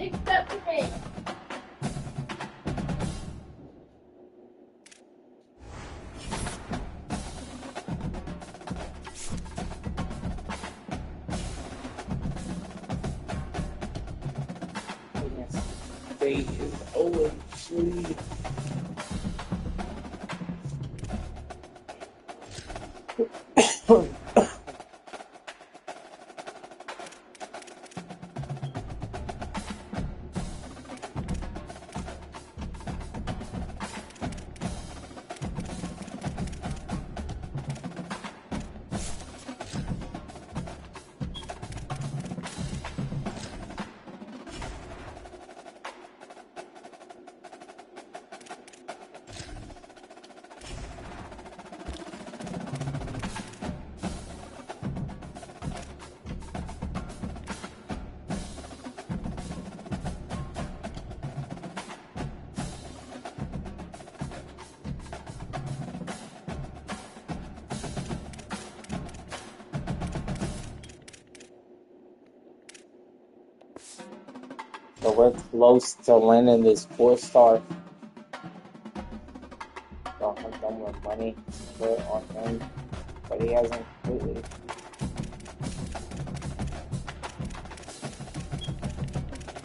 Except for me. State is 0-3. So we're close to landing this 4-star. Don't have no more money to put on him, but he hasn't completely.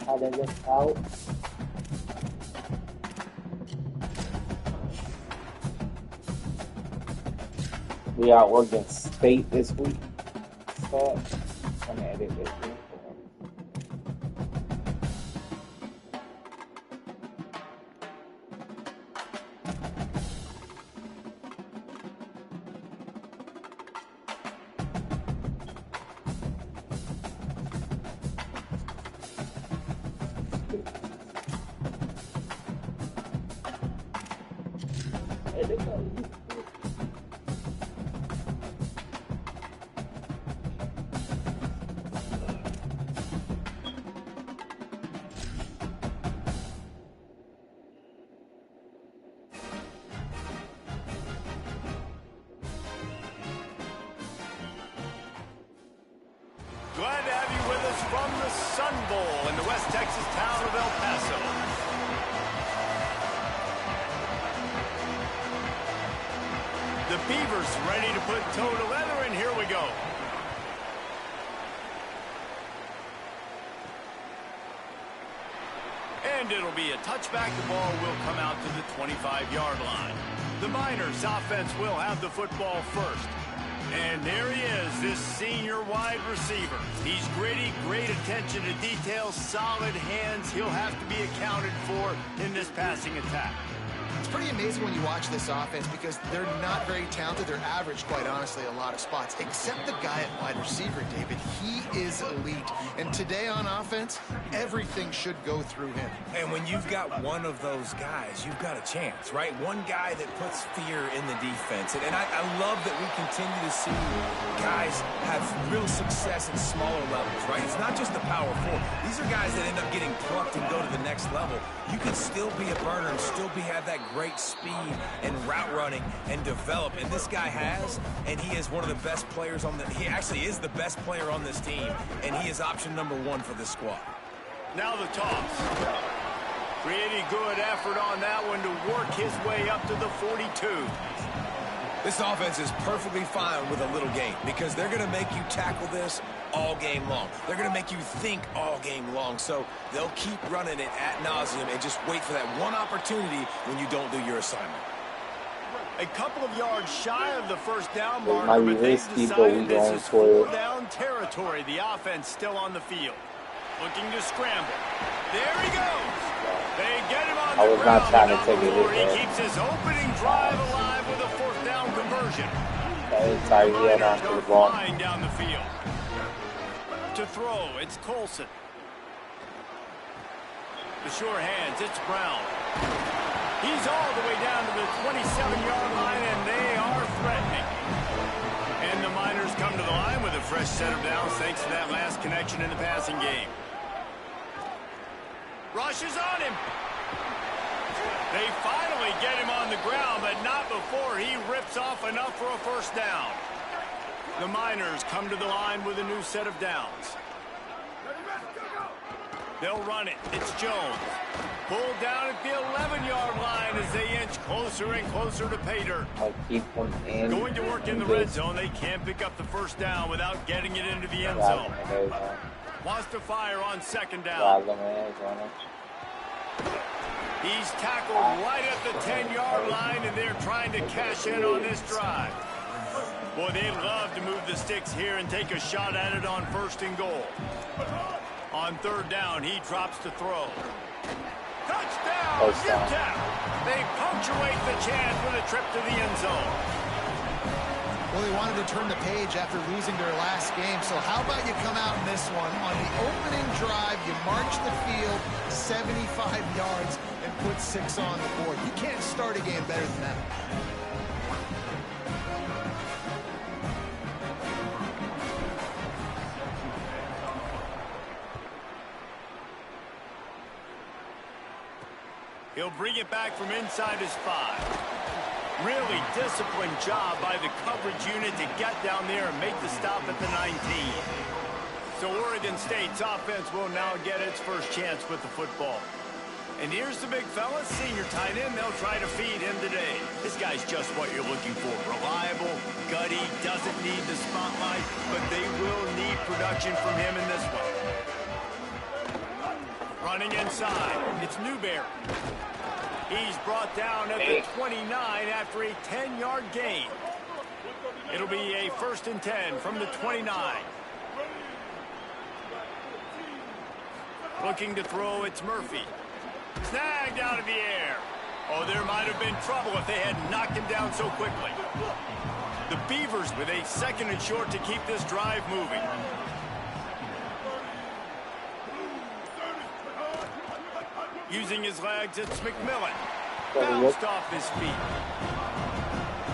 How did this out? We got Oregon State this week. So I'm gonna edit this week. Glad to have you with us from the Sun Bowl in the West Texas town of El Paso. The Beavers ready to put toe to leather, and here we go. And it'll be a touchback. The ball will come out to the 25-yard line. The Miners offense will have the football first. And there he is, this senior wide receiver. He's gritty, great attention to detail, solid hands. He'll have to be accounted for in this passing attack. It's pretty amazing when you watch this offense because they're not very talented. They're average, quite honestly, a lot of spots. Except the guy at wide receiver, David. He is elite. And today on offense, everything should go through him. And when you've got one of those guys, you've got a chance, right? One guy that puts fear in the defense. And I love that we continue to see guys have real success in smaller levels, right? It's not just the power four. These are guys that end up getting plucked and go to the next level. You can still be a burner and still have that great speed and route running and develop. And this guy has, and he is one of the best players on he actually is the best player on this team, and he is option number 1 for this squad. Now the toss. Pretty good effort on that one to work his way up to the 42. This offense is perfectly fine with a little game because they're going to make you tackle this all game long. They're going to make you think all game long. So they'll keep running it ad nauseum and just wait for that one opportunity when you don't do your assignment. A couple of yards shy of the first down marker, might be but they've risky, but we decided this going is for it. 4-down territory. The offense still on the field. Looking to scramble. There he goes. They get him on the ground. I was not trying to take it He there. keeps his opening drive alive with a 4th down conversion. Sorry, he had on to the ball. Flying down the field. To throw, it's Colson. The sure hands, it's Brown. He's all the way down to the 27-yard line, and they are threatening. And the Miners come to the line with a fresh set of downs thanks to that last connection in the passing game. Rushes on him. They finally get him on the ground, but not before he rips off enough for a first down. The Miners come to the line with a new set of downs. They'll run it. It's Jones. Pulled down at the 11-yard line as they inch closer and closer to pay dirt. Going to work in the red zone. They can't pick up the first down without getting it into the end zone. Wants to fire on second down. He's tackled right at the 10-yard line, and they're trying to cash in on this drive. Boy, they'd love to move the sticks here and take a shot at it on first and goal. On third down, he drops to throw. Touchdown, UTEP! They punctuate the chance with a trip to the end zone. Well, they wanted to turn the page after losing their last game, so how about you come out in this one? On the opening drive, you march the field 75 yards and put 6 on the board. You can't start a game better than that. He'll bring it back from inside his 5. Really disciplined job by the coverage unit to get down there and make the stop at the 19. So Oregon State's offense will now get its first chance with the football. And here's the big fella, senior tight end. They'll try to feed him today. This guy's just what you're looking for. Reliable, gutty, doesn't need the spotlight, but they will need production from him in this one. Running inside, it's Newberry. He's brought down at the 29 after a 10-yard gain. It'll be a 1st and 10 from the 29. Looking to throw, it's Murphy. Snagged out of the air. Oh, there might have been trouble if they had knocked him down so quickly. The Beavers with a 2nd and short to keep this drive moving. Using his legs, it's McMillan. Bounced off his feet.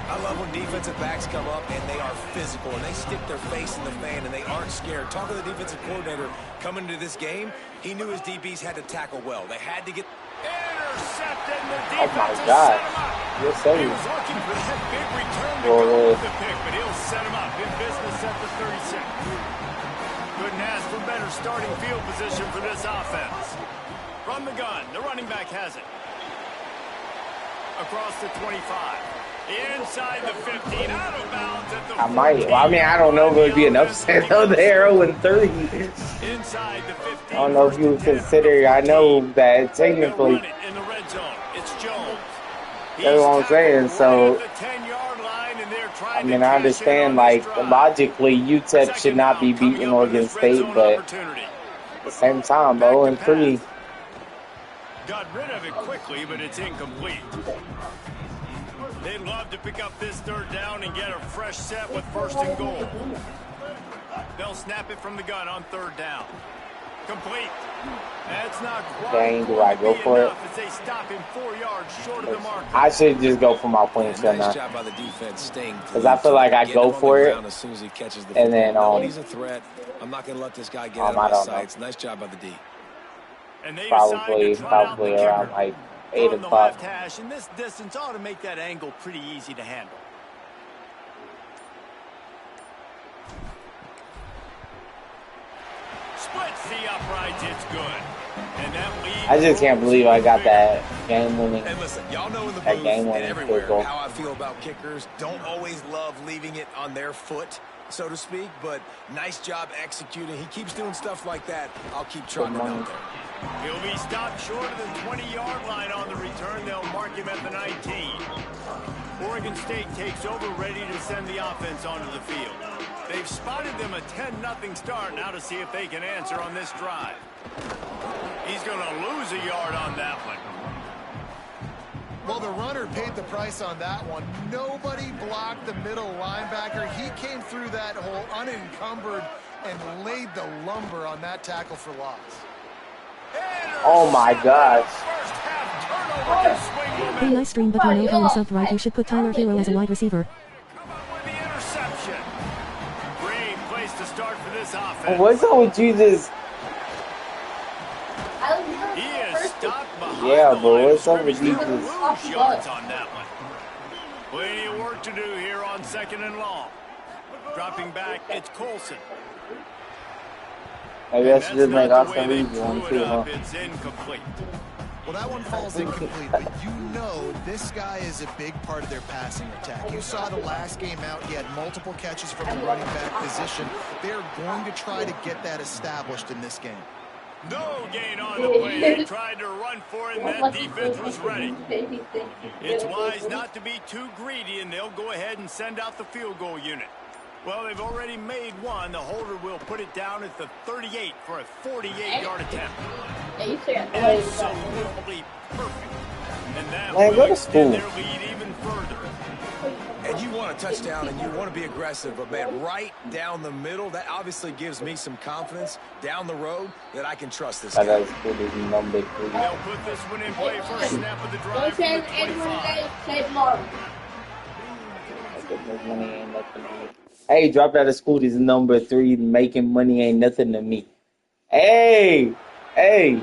I love when defensive backs come up and they are physical and they stick their face in the fan and they aren't scared. Talk to the defensive coordinator coming into this game. He knew his DBs had to tackle well. They had to get intercepted. The defense oh my God. set him up. Yes, he was looking for that big return to go with the pick, but he'll set him up in business at the 36. Couldn't ask for better starting field position for this offense. From the gun, the running back has it. Across the 25. Inside the 15, out of bounds at the 14. I mean, I don't know if it would be an upset though. The arrow in 30. Inside the 15. I don't know if you would consider. I know that technically. In the red zone, it's Jones. That's what I'm saying. So, I mean, I understand, like, logically, UTEP should not be beating Oregon State, but at the same time, 0-3. Got rid of it quickly, but it's incomplete. They'd love to pick up this 3rd down and get a fresh set with 1st and goal. They'll snap it from the gun on 3rd down. Complete. That's not quite. Dang, do I go for it? As they stop him 4 yards short of the mark. I should just go for my points, shouldn't I? Nice job by the defense staying clean. Because I feel like I go for it, as soon as he catches the and then he's a threat. I'm not going to let this guy get out of my sights. Nice job by the D. And they probably around like 8 o'clock. And this distance ought to make that angle pretty easy to handle. Splits the uprights, it's good. And that lead I just can't believe I got that game-winning. And listen, y'all know in the booth and everywhere how I feel about kickers. Don't always love leaving it on their foot, so to speak, but nice job executing. He keeps doing stuff like that. I'll keep trying to out there. He'll be stopped short of the 20-yard line on the return. They'll mark him at the 19. Oregon State takes over, ready to send the offense onto the field. They've spotted them a 10-0 start. Now to see if they can answer on this drive. He's going to lose a yard on that one. Well, the runner paid the price on that one. Nobody blocked the middle linebacker. He came through that hole unencumbered and laid the lumber on that tackle for loss. Oh my gosh. Hey, nice stream, but you're no how yourself right. You should put Tyler Hero as a wide receiver. Great place to start for this offense. What's up with you just... He is stopped behind. Yeah, but what's up with you just... yards on that one. Plenty of work to do here on 2nd and long. Dropping back, it's Colson. Maybe I should just make Austin Reeves one too, huh? It's incomplete. Well, that one falls incomplete, but you know this guy is a big part of their passing attack. You saw the last game out, he had multiple catches from the running back position. They're going to try to get that established in this game. No gain on the play. They tried to run for it, and that defense was ready. It's wise not to be too greedy, and they'll go ahead and send out the field goal unit. Well, they've already made one. The holder will put it down at the 38 for a 48-yard attempt. Absolutely perfect. And that will extend their lead even further. And you want a touchdown and you want to be aggressive, but man, right down the middle, that obviously gives me some confidence down the road that I can trust this guy. They'll put this one in play for a snap of the drive from the 25. Hey, dropped out of school. This is number 3. Making money ain't nothing to me. Hey, hey.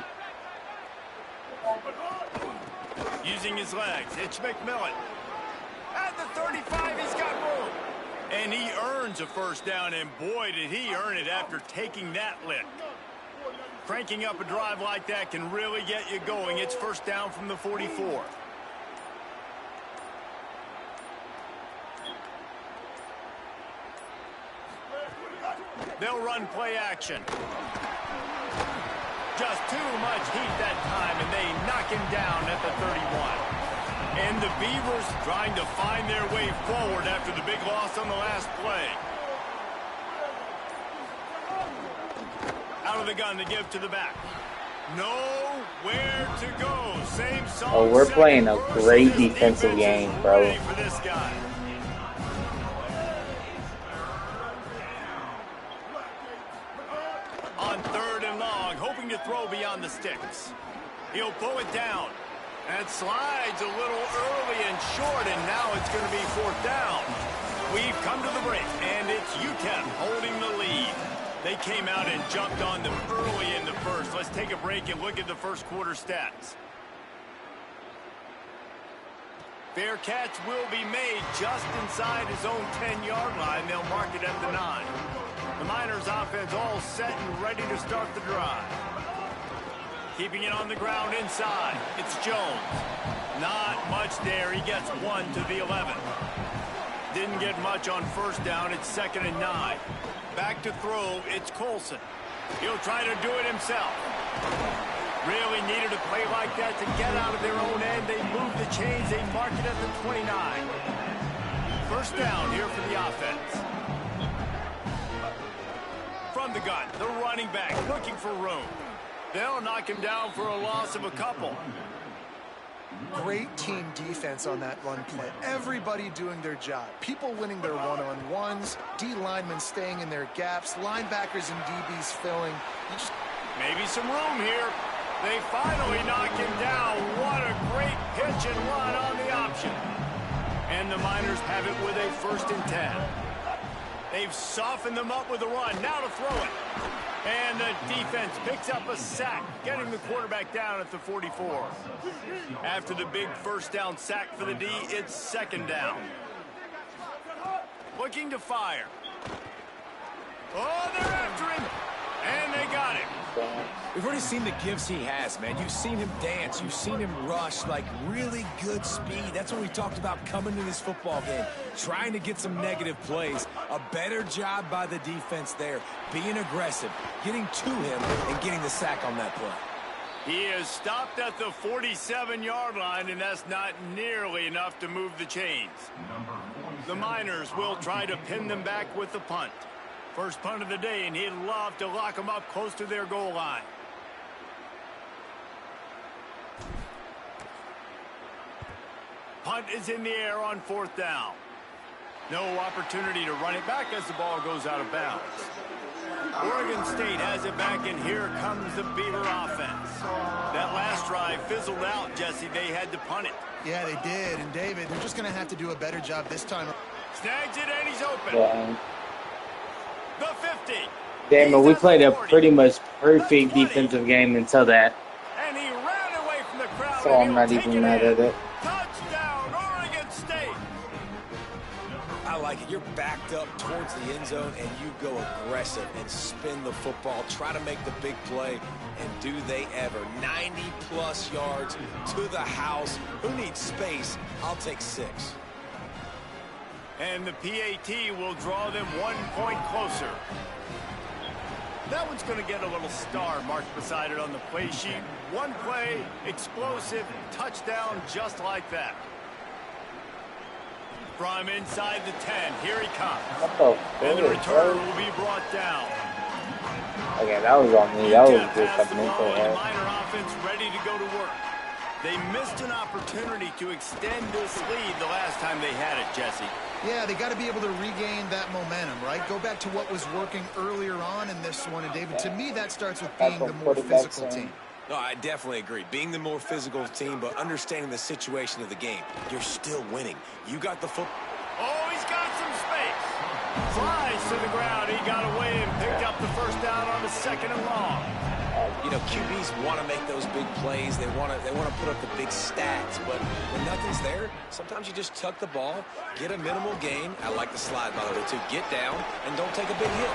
Using his legs, it's McMillan. At the 35, he's got room. And he earns a first down, and boy, did he earn it after taking that lick. Cranking up a drive like that can really get you going. It's first down from the 44. They'll run play action. Just too much heat that time, and they knock him down at the 31. And the Beavers trying to find their way forward after the big loss on the last play. Out of the gun to give to the back. Nowhere to go. Same song. Oh, we're playing a great defensive game, bro. For this guy. On 3rd and long, hoping to throw beyond the sticks. He'll pull it down. And slides a little early and short, and now it's going to be 4th down. We've come to the break, and it's UTEP holding the lead. They came out and jumped on them early in the first. Let's take a break and look at the first quarter stats. Fair catch will be made just inside his own 10-yard line. They'll mark it at the 9. The Miners offense all set and ready to start the drive. Keeping it on the ground inside. It's Jones. Not much there. He gets 1 to the 11. Didn't get much on first down. It's 2nd and 9. Back to throw. It's Colson. He'll try to do it himself. Really needed a play like that to get out of their own end. They move the chains. They mark it at the 29. First down here for the offense. From the gun, the running back looking for room. They'll knock him down for a loss of a couple. Great team defense on that run play. Everybody doing their job. People winning their one-on-ones. D linemen staying in their gaps. Linebackers and DBs filling. Maybe some room here. They finally knock him down. What a great pitch and run on the option. And the Miners have it with a 1st and 10. They've softened them up with a run. Now to throw it. And the defense picks up a sack, getting the quarterback down at the 44. After the big first down sack for the D, it's 2nd down. Looking to fire. Oh, they're after him. And they got him. We've already seen the gifts he has, man. You've seen him dance. You've seen him rush, like really good speed. That's what we talked about coming to this football game. Trying to get some negative plays. A better job by the defense there. Being aggressive, getting to him, and getting the sack on that play. He is stopped at the 47-yard line, and that's not nearly enough to move the chains. The Miners will try to pin them back with the punt. First punt of the day, and he'd love to lock them up close to their goal line. Punt is in the air on 4th down. No opportunity to run it back as the ball goes out of bounds. Oregon State has it back, and here comes the Beaver offense. That last drive fizzled out, Jesse. They had to punt it. Yeah, they did. And, David, they're just going to have to do a better job this time. Snags it, and he's open. Yeah. The 50. Damn it, we played a pretty much perfect defensive game until that. And he ran away from the crowd. So I'm not even mad at it. Touchdown, Oregon State. I like it. You're backed up towards the end zone, and you go aggressive and spin the football, try to make the big play, and do they ever. 90-plus yards to the house. Who needs space? I'll take 6. And the PAT will draw them 1 point closer. That one's going to get a little star marked beside it on the play sheet. One play, explosive, touchdown just like that. From inside the 10, here he comes. And the return will be brought down. Okay, that was on me. That was just a mental error. error. Miner offense ready to go to work. They missed an opportunity to extend this lead the last time they had it, Jesse. Yeah, they got to be able to regain that momentum, right? Go back to what was working earlier on in this one. And, David, to me, that starts with being the more physical team. No, I definitely agree. Being the more physical team, but understanding the situation of the game. You're still winning. You got the foot. Oh, he's got some space. Flies to the ground. He got away and picked up the first down on the 2nd and long. You know, QBs want to make those big plays. They want to put up the big stats. But when nothing's there, sometimes you just tuck the ball, get a minimal gain. I like the slide, by the way, too. Get down and don't take a big hit.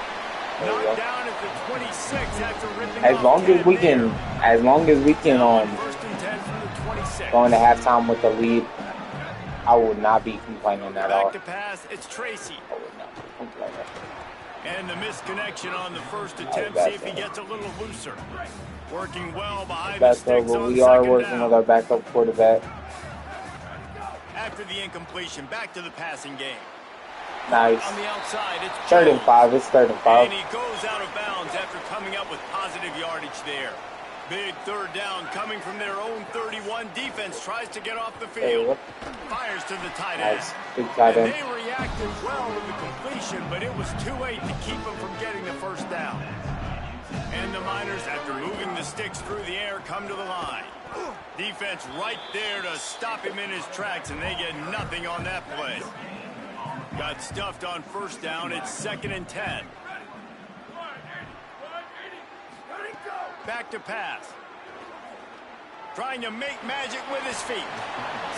Knocked down at the 26 after ripping as long as we can first and 10 from the 26. go into halftime with the lead, I would not be complaining at all. Back to pass, it's Tracy. I would not be complaining. And the misconnection on the first attempt. See if he gets a little looser. Working well behind the sticks on we are 2nd working down. with our backup quarterback. After the incompletion, back to the passing game. Nice. On the outside, it's 3rd and 5. It's 3rd and 5. And he goes out of bounds after coming up with positive yardage there. Big 3rd down coming from their own 31. Defense tries to get off the field. Fires to the tight end. Nice. Big tight end. And they reacted well with the completion, but it was too late to keep them from getting the first down. And the Miners, after moving the sticks through the air, come to the line. Defense right there to stop him in his tracks, and they get nothing on that play. Got stuffed on 1st down. It's 2nd and 10. Back to pass. Trying to make magic with his feet.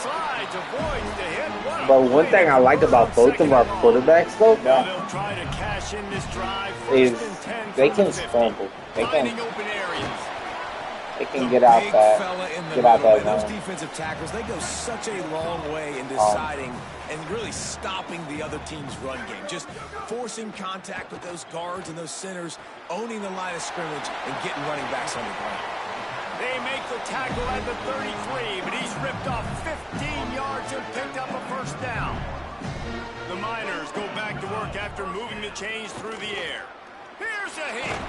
Slides, avoids the hit. But one thing I like about both of our quarterbacks, though, they'll try to cash in this drive. is 1st and 10 they from can the 50. scramble. They Finding can open areas. get out Big that fella in the get out middle, that and those zone. defensive tackles, they go such a long way in deciding and really stopping the other team's run game. Just forcing contact with those guards and those centers, owning the line of scrimmage, and getting running backs on the ground. They make the tackle at the 33, but he's ripped off 15 yards and picked up a 1st down. The Miners go back to work after moving the chains through the air. Here's a hit,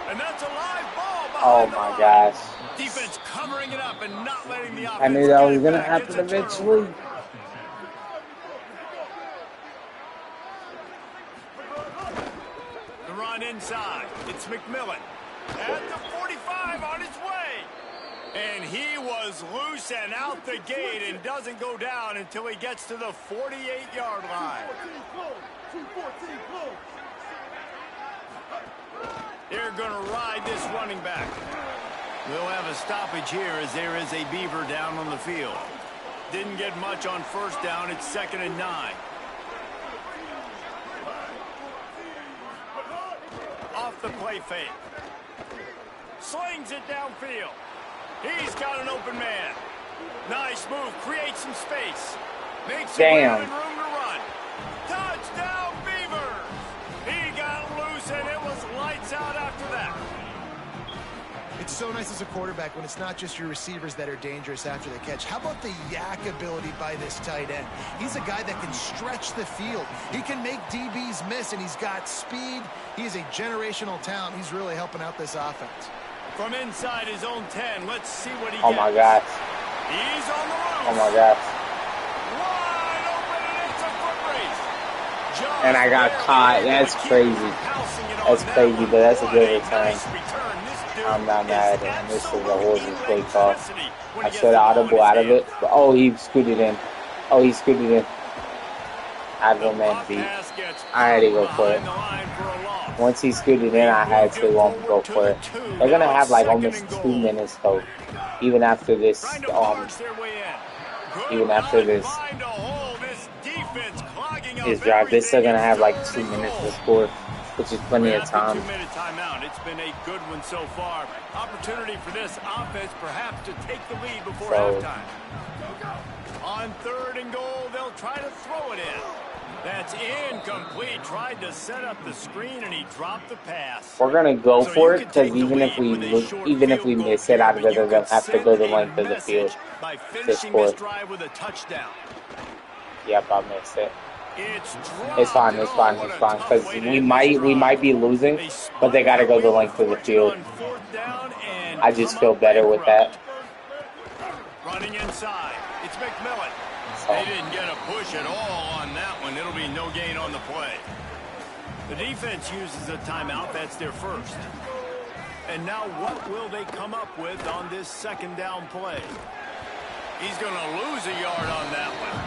and that's a live ball behind the line. Gosh. Defense covering it up and not letting the offense I knew that get was it going to back. happen It's a eventually. turnover. The run inside. It's McMillan. At the 45 on his way. And he was loose and out the gate and doesn't go down until he gets to the 48-yard line. They're going to ride this running back. We'll have a stoppage here as there is a Beaver down on the field. Didn't get much on 1st down. It's 2nd and 9. Off the play fake. Slings it downfield. He's got an open man. Nice move. Creates some space. Makes some room to run. Touchdown, Beavers! He got loose, and it was lights out after that. It's so nice as a quarterback when it's not just your receivers that are dangerous after the catch. How about the yak ability by this tight end? He's a guy that can stretch the field. He can make DBs miss, and he's got speed. He's a generational talent. He's really helping out this offense. From inside his own 10, let's see what he gets. Oh my gosh. He's on the run. Oh my gosh. Wide open, and it's a foot race. Just And I got caught. That's crazy. That's crazy, but that's a good return. I'm not mad at him. This is a horrible play call. I should audible out of it. But, oh, he scooted in. Oh, he scooted in. I have no man beat. I had to go for it. Once he scooted in, I had to go for it. They're going to have like almost 2 minutes, though. Even after this, his drive. They're still gonna have like 2 minutes to score, which is plenty of time. 2-minute timeout. It's been a good one so far. Opportunity for this offense perhaps to take the lead before halftime. On 3rd and goal, they'll try to throw it in. That's incomplete. Tried to set up the screen and he dropped the pass. We're gonna go for it because even if we miss it, I'd rather them have to go the length of the field to score. Yep, I missed it. It's fine. Because we might be losing, but they gotta go the length of the field. I just feel better with that. Running inside, it's McMillan. They didn't get a push at all on that one. It'll be no gain on the play. The defense uses a timeout. That's their first. And now what will they come up with on this 2nd down play? He's going to lose a yard on that one.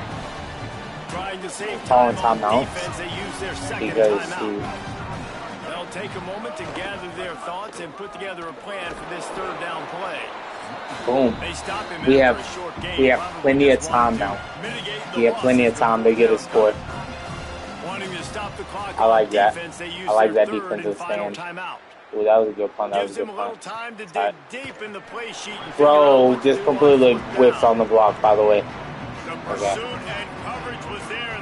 Trying to save time on defense. They use their 2nd timeout. They'll take a moment to gather their thoughts and put together a plan for this 3rd down play. Boom. We have plenty of time now. We have plenty of time to get a score. I like that. I like that defensive stand. Ooh, that was a good punt. That was a good punt. Bro, just completely whiffed on the block, by the way. Okay.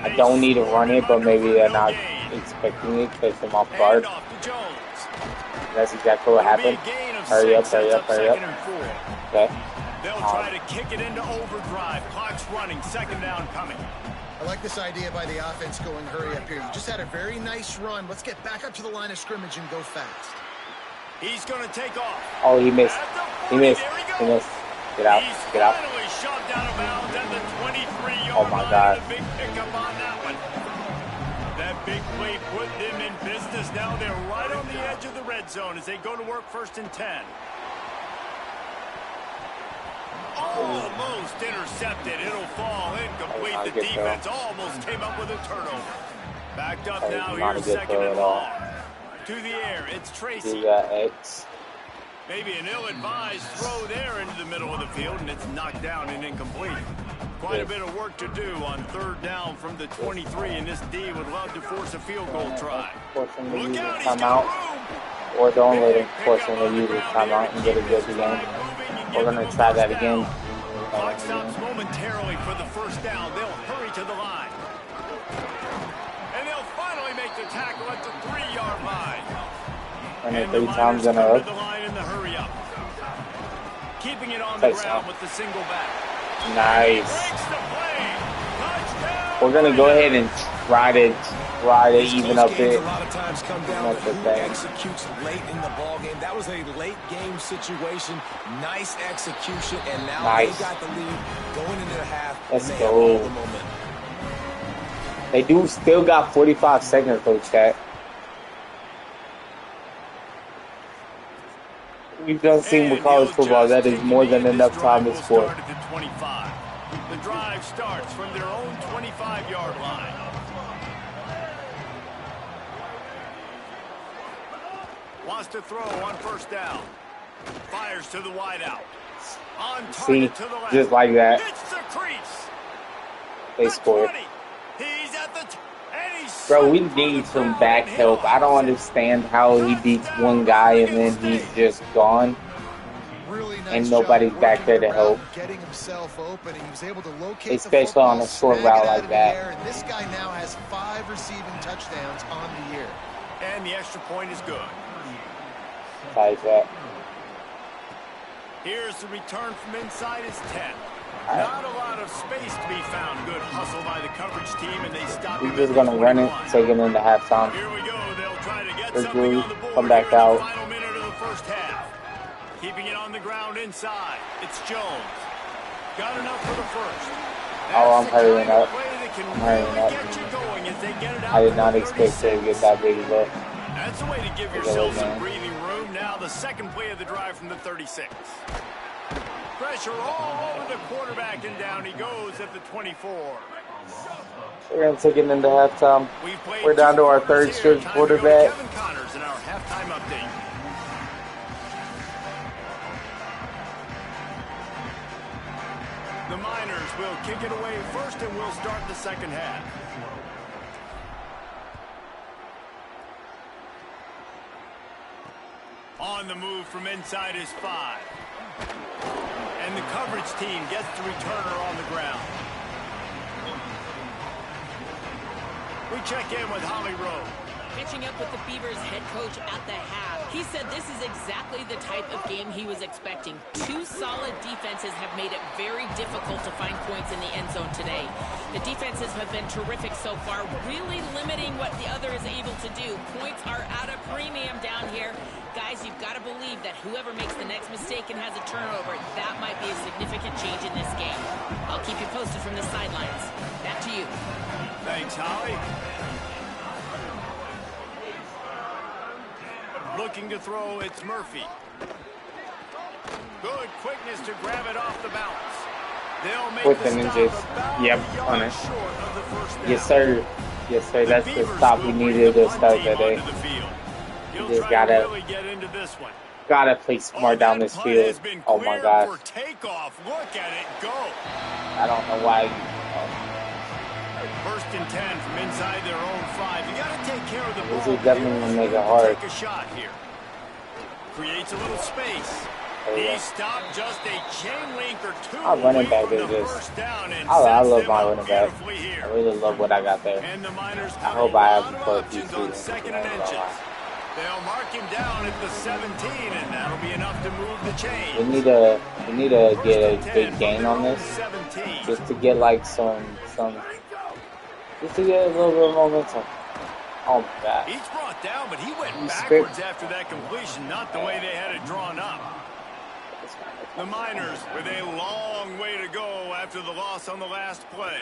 I don't need to run it, but maybe they're not expecting it to catch them off guard. That's exactly what happened. Hurry up. Okay. They'll try to kick it into overdrive. Clock's running. 2nd down coming. I like this idea by the offense going hurry up here. You just had a very nice run. Let's get back up to the line of scrimmage and go fast. He's going to take off. Oh, he missed. He missed. Get out. Get out. Shoved out of bounds at the 23-yard oh, my God. Big pickup on that one. That big play put them in business. Now they're right on the edge of the red zone as they go to work 1st and 10. Almost intercepted. It'll fall incomplete. The defense almost came up with a turnover. Backed up now. Here's 2nd and long. To the air. It's Tracy. Maybe an ill-advised throw there into the middle of the field, and it's knocked down and incomplete. Quite a bit of work to do on 3rd down from the 23, and this D would love to force a field goal try. Look out, he's got room. Or don't let him force him to use his timeout and get a good game. We're going to try that again. Clock stops momentarily for the 1st down. They'll hurry to the line. And they'll finally make the tackle at the 3-yard line. And 3 times in a row. Keeping it on the ground with the single back. Nice. We're going to go ahead and try to even up it. A lot of times come down to who executes late in the ball game. That was a late game situation. Nice execution, and now they got the lead going into the half. Let's go. They do still got 45 seconds though, chat. We've done seen with college football that is more than enough time to score. The drive starts from their own 25-yard line. Wants to throw on 1st down. Fires to the wideout. On target to the left. Just like that. It's the crease. They scored. He's at the Bro, we need some back help. I don't understand how he beats one guy and then he's just gone. And nobody's back there to help. Getting himself open, and he was able to locate especially on a short route like that. And this guy now has 5 receiving touchdowns on the year. And the extra point is good. Like that. Here's the return from inside his 10. Not a lot of space to be found. Good hustle by the coverage team, and they stop him. We're just going to run it, take it into halftime. Here we go. They'll try to get something on the board. Come back out. Final minute of the 1st half. Keeping it on the ground inside. It's Jones. Got enough for the 1st. Oh, I'm hurrying up. I'm hurrying up. I did not expect to get that big of a. That's a way to give yourself some breathing room. Now the 2nd play of the drive from the 36. Pressure all over the quarterback, and down he goes at the 24. We're going to take it into halftime. We're down to our 3rd string quarterback. Kevin Connors in our halftime update. The Miners will kick it away first, and we'll start the 2nd half. the move from inside his 5. And the coverage team gets the returner on the ground. We check in with Holly Rowe. Catching up with the Beavers head coach at the half. He said this is exactly the type of game he was expecting. 2 solid defenses have made it very difficult to find points in the end zone today. The defenses have been terrific so far, really limiting what the other is able to do. Points are at a premium down here. Guys, you've got to believe that whoever makes the next mistake and has a turnover, that might be a significant change in this game. I'll keep you posted from the sidelines. Back to you. Thanks, Holly. Looking to throw, it's Murphy. Good quickness to grab it off the bounce. They'll make with the the stop ninjas. about Yep, a on yard it. short of the first down. Yes, sir. Yes, sir. That's the Beavers stop we will needed bring to the start run team today. onto the field. He'll Just try gotta- to really get into this one. Gotta play smart down this that field. has been Oh my cleared gosh. for takeoff. Look at it go. I don't know why. First and 10 from inside their own 5. You got to take care of the This ball. is definitely gonna make it hard. Take a shot here. Creates a little space. There you He go. stopped just a chain link or 2 Our running away back from is the just- first down and I sets love them my up running back. beautifully here. I really love what I got there. And the Miners I have hope a I lot have of for a options few on seasons. 2nd and inches. They'll mark him down at the 17, and that'll be enough to move the chain. We need to get a big gain on this, 17. just to get like some, just to get a little bit of momentum. Oh my God. He's brought down, but he went He's backwards after that completion, not the way they had it drawn up. The Miners with a long way to go after the loss on the last play.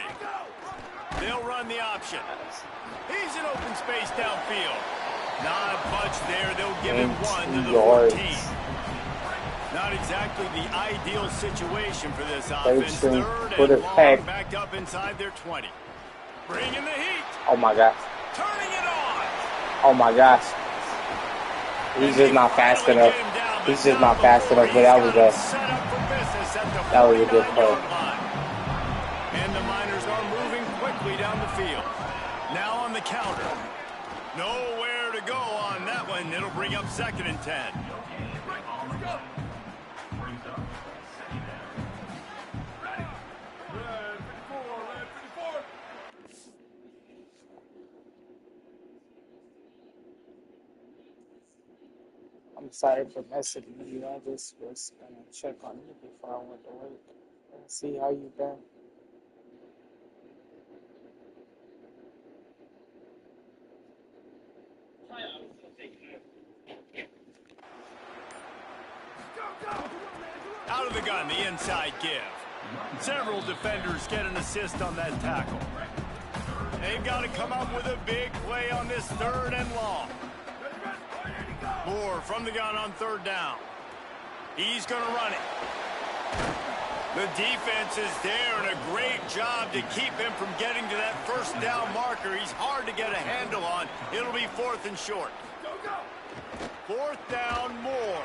They'll run the option. He's in open space downfield. Not much there. They'll give him 1 to the 14. Not exactly the ideal situation for this offense. 3rd and long, backed up inside their 20. Bringing the heat. Oh my gosh. Turning it on. Oh my gosh. He's just not fast enough. He's just not fast enough, but that was a good play. And the Miners are moving quickly down the field. Now on the counter. Nowhere to go on that one. It'll bring up 2nd and 10. I'm sorry for messing with you. I just was gonna check on you before I went to work and see how you've been. Out of the gun, the inside give. Several defenders get an assist on that tackle. They've got to come up with a big play on this 3rd and long. Moore from the gun on 3rd down. He's going to run it. The defense is there, and a great job to keep him from getting to that 1st down marker. He's hard to get a handle on. It'll be 4th and short. 4th down, Moore.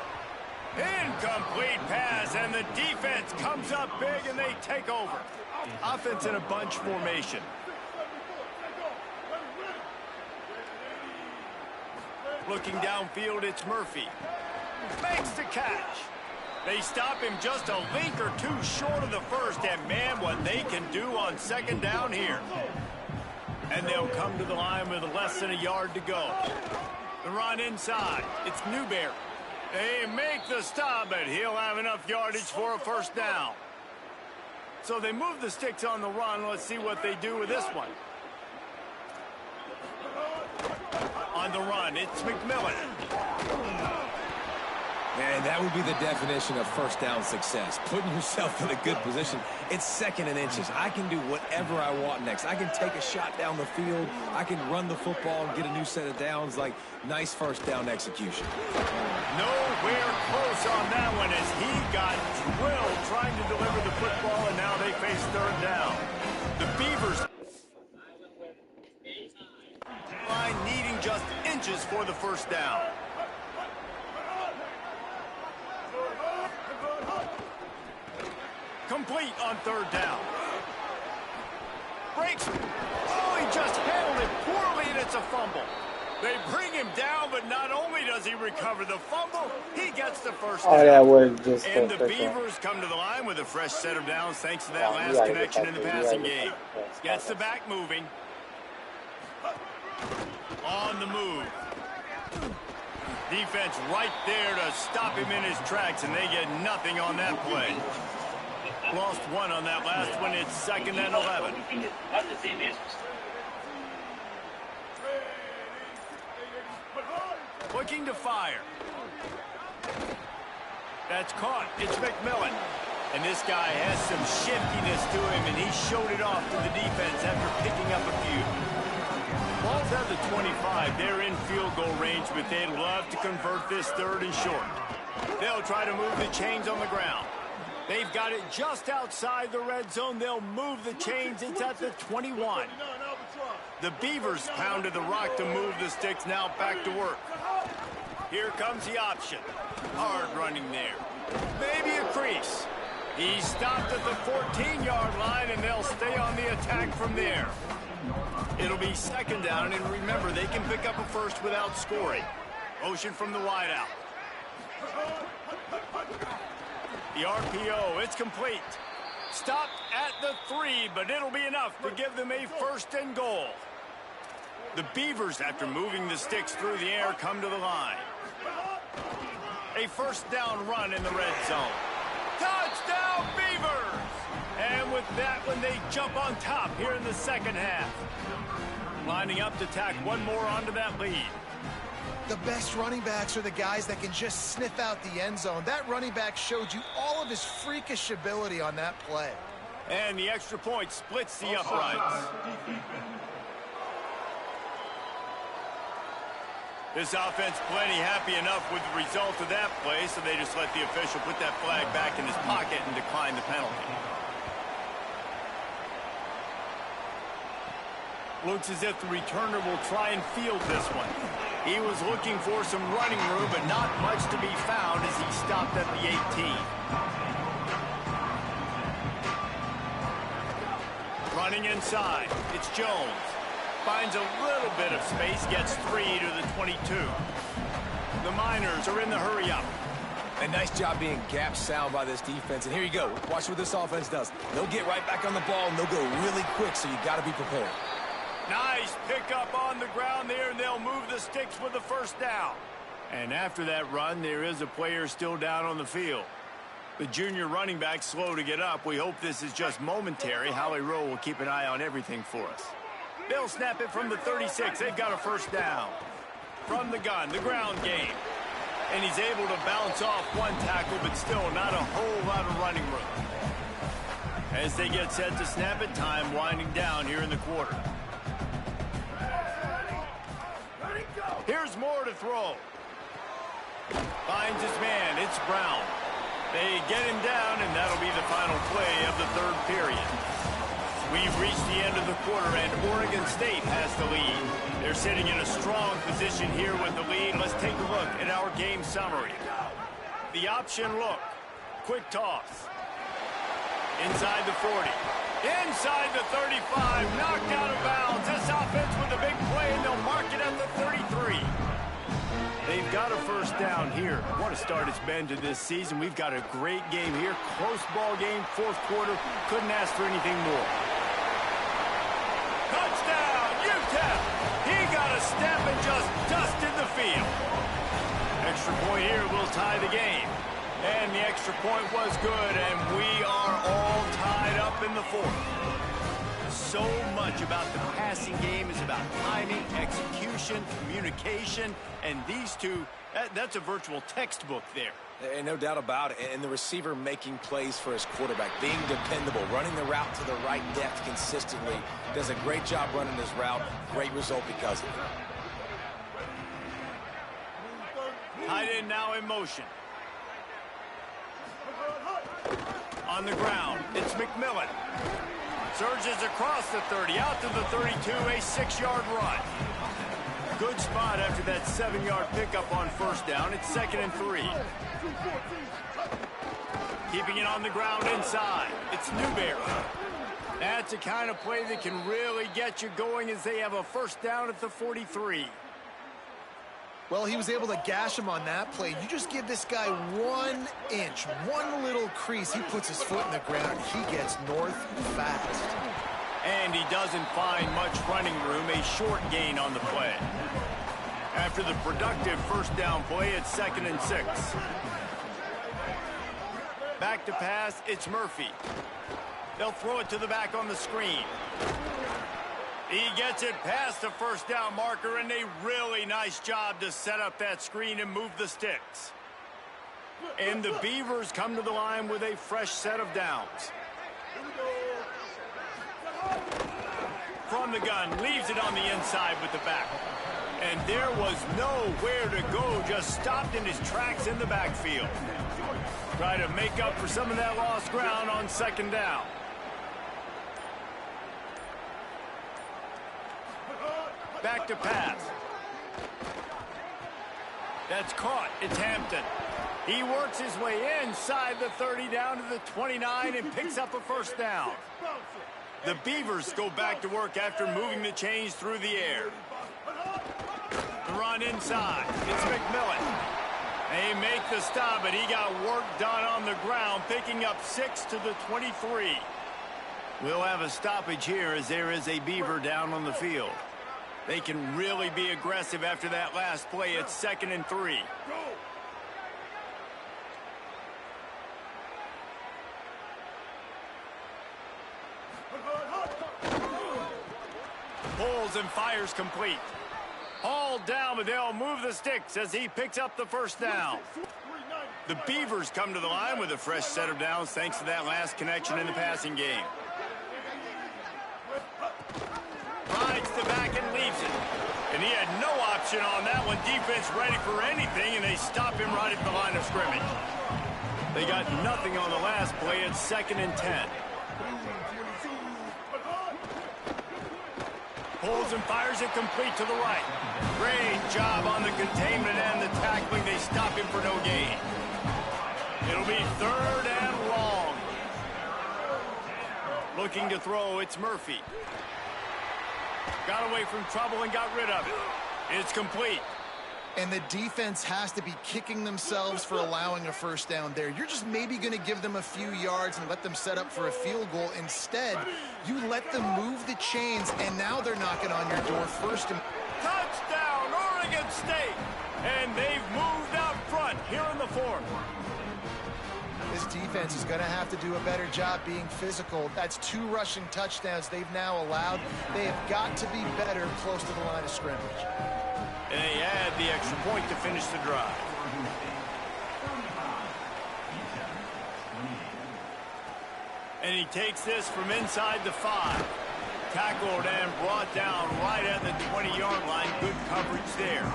Incomplete pass, and the defense comes up big, and they take over. Offense in a bunch formation. Looking downfield, it's Murphy. Makes the catch. They stop him just a link or 2 short of the 1st, and man, what they can do on 2nd down here. And they'll come to the line with less than a yard to go. The run inside, it's Newberry. They make the stop, but he'll have enough yardage for a 1st down. So they move the sticks on the run. Let's see what they do with this one. On the run, it's McMillan. And that would be the definition of 1st down success. Putting yourself in a good position. It's 2nd and inches. I can do whatever I want next. I can take a shot down the field. I can run the football and get a new set of downs. Like, nice 1st down execution. Nowhere close on that one as he got drilled trying to deliver the football, and now they face 3rd down. The Beavers line needing just inches for the 1st down. Complete on 3rd down. Breaks. Oh, he just handled it poorly, and it's a fumble. They bring him down, but not only does he recover the fumble, he gets the first Oh, down. that was just And the Beavers come to the line with a fresh set of downs thanks to that last connection in the passing game. Gets the back moving. On the move. Defense right there to stop him in his tracks, and they get nothing on that play. Lost one on that last one. It's 2nd and 11. Looking to fire. That's caught. It's McMillan. And this guy has some shiftiness to him, and he showed it off to the defense after picking up a few. Ball's at the 25. They're in field goal range, but they'd love to convert this 3rd and short. They'll try to move the chains on the ground. They've got it just outside the red zone. They'll move the chains. It's at the 21. The Beavers pounded the rock to move the sticks. Now back to work. Here comes the option. Hard running there. Maybe a crease. He stopped at the 14-yard line, and they'll stay on the attack from there. It'll be 2nd down, and remember, they can pick up a first without scoring. Motion from the wideout. The RPO, it's complete. Stopped at the 3, but it'll be enough to give them a 1st and goal. The Beavers, after moving the sticks through the air, come to the line. A 1st down run in the red zone. Touchdown, Beavers! And with that one, they jump on top here in the 2nd half. Lining up to tack one more onto that lead. The best running backs are the guys that can just sniff out the end zone. That running back showed you all of his freakish ability on that play. And the extra point splits the uprights. This offense plenty happy enough with the result of that play, so they just let the official put that flag back in his pocket and decline the penalty. Looks as if the returner will try and field this one. He was looking for some running room, but not much to be found as he stopped at the 18. Running inside, it's Jones. Finds a little bit of space, gets 3 to the 22. The Miners are in the hurry-up. A nice job being gap sound by this defense. And here you go. Watch what this offense does. They'll get right back on the ball, and they'll go really quick, so you got to be prepared. Nice pickup on the ground there, and they'll move the sticks with the 1st down. And after that run, there is a player still down on the field. The junior running back slow to get up. We hope this is just momentary. Howie Rowe will keep an eye on everything for us. They'll snap it from the 36. They've got a 1st down. From the gun, the ground game. And he's able to bounce off one tackle, but still not a whole lot of running room. As they get set to snap it, time winding down here in the quarter. Here's Moore to throw. Finds his man. It's Brown. They get him down, and that'll be the final play of the 3rd period. We've reached the end of the quarter, and Oregon State has the lead. They're sitting in a strong position here with the lead. Let's take a look at our game summary. The option look. Quick toss. Inside the 40. Inside the 35. Knocked out of bounds. This offense with a big play, and they'll mark it at the 33. They've got a 1st down here. What a start it's been to this season. We've got a great game here. Close ball game, 4th quarter. Couldn't ask for anything more. Touchdown, UTEP! He got a step and just dusted the field. Extra point here will tie the game. And the extra point was good, and we are all tied up in the 4th. So much about the passing game is about timing, execution, communication, and these two, that's a virtual textbook there. And no doubt about it. And the receiver making plays for his quarterback, being dependable, running the route to the right depth consistently. Does a great job running his route. Great result because of it. Tight end now in motion. On the ground, it's McMillan. Surges across the 30, out to the 32, a 6-yard run. Good spot after that 7-yard pickup on 1st down. It's 2nd and 3. Keeping it on the ground inside. It's Newberry. That's the kind of play that can really get you going as they have a 1st down at the 43. Well, he was able to gash him on that play. You just give this guy 1 inch, one little crease. He puts his foot in the ground. He gets north fast. And he doesn't find much running room, a short gain on the play. After the productive first down play, it's 2nd and 6. Back to pass, it's Murphy. They'll throw it to the back on the screen. He gets it past the first down marker, and a really nice job to set up that screen and move the sticks. And the Beavers come to the line with a fresh set of downs. From the gun, leaves it on the inside with the back. And there was nowhere to go, just stopped in his tracks in the backfield. Try to make up for some of that lost ground on 2nd down. Back to pass. That's caught. It's Hampton. He works his way inside the 30 down to the 29 and picks up a first down. The Beavers go back to work after moving the chains through the air. The run inside. It's McMillan. They make the stop, but he got work done on the ground, picking up 6 to the 23. We'll have a stoppage here as there is a Beaver down on the field. They can really be aggressive after that last play. It's 2nd and 3. Pulls and fires complete. Hauled down, but they'll move the sticks as he picks up the first down. The Beavers come to the line with a fresh set of downs thanks to that last connection in the passing game. Rides the back and leaves it. And he had no option on that one. Defense ready for anything, and they stop him right at the line of scrimmage. They got nothing on the last play. It's 2nd and 10. Pulls and fires it complete to the right. Great job on the containment and the tackling. They stop him for no gain. It'll be 3rd and long. Looking to throw, it's Murphy. Got away from trouble and got rid of it. It's complete. And the defense has to be kicking themselves for allowing a first down there. You're just maybe going to give them a few yards and let them set up for a field goal. Instead, you let them move the chains, and now they're knocking on your door first. Touchdown, Oregon State! And they've moved out front here in the 4th. This defense is going to have to do a better job being physical. That's 2 rushing touchdowns they've now allowed. They have got to be better close to the line of scrimmage. And they add the extra point to finish the drive. And he takes this from inside the 5. Tackled and brought down right at the 20-yard line. Good coverage there.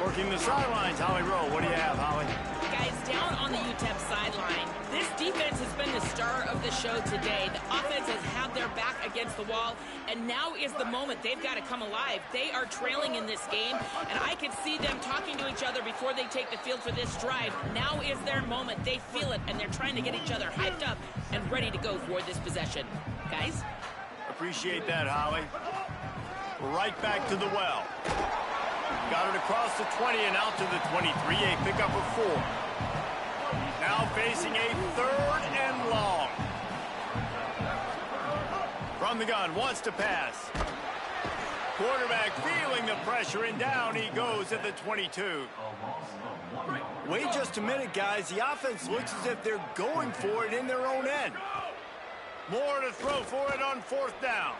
Working the sidelines, Holly Rowe. What do you have, Holly? Guys, down on the UTEP sideline, this defense has been the star of the show today. The offense has had their back against the wall, and now is the moment. They've got to come alive. They are trailing in this game, and I can see them talking to each other before they take the field for this drive. Now is their moment. They feel it, and they're trying to get each other hyped up and ready to go for this possession. Guys? Appreciate that, Holly. Right back to the well. Got it across the 20 and out to the 23. A pickup of 4. Now facing a 3rd and long. From the gun, wants to pass. Quarterback feeling the pressure, and down he goes at the 22. Wait just a minute, guys. The offense looks as if they're going for it in their own end. More to throw for it on 4th down.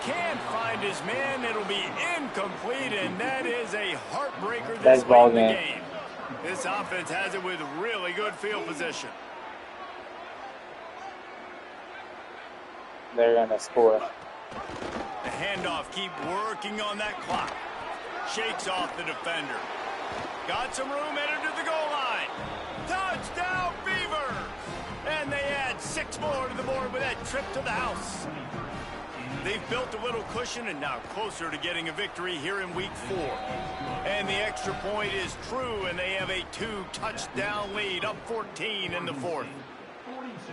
Can't find his man. It'll be incomplete, and that is a heartbreaker this late in the game. This offense has it with really good field position. They're going to score. The handoff, keep working on that clock. Shakes off the defender. Got some room, headed to the goal line. Touchdown, Beavers! And they add 6 more to the board with that trip to the house. They've built a little cushion and now closer to getting a victory here in week 4. And the extra point is true, and they have a 2-touchdown lead, up 14 in the 4th.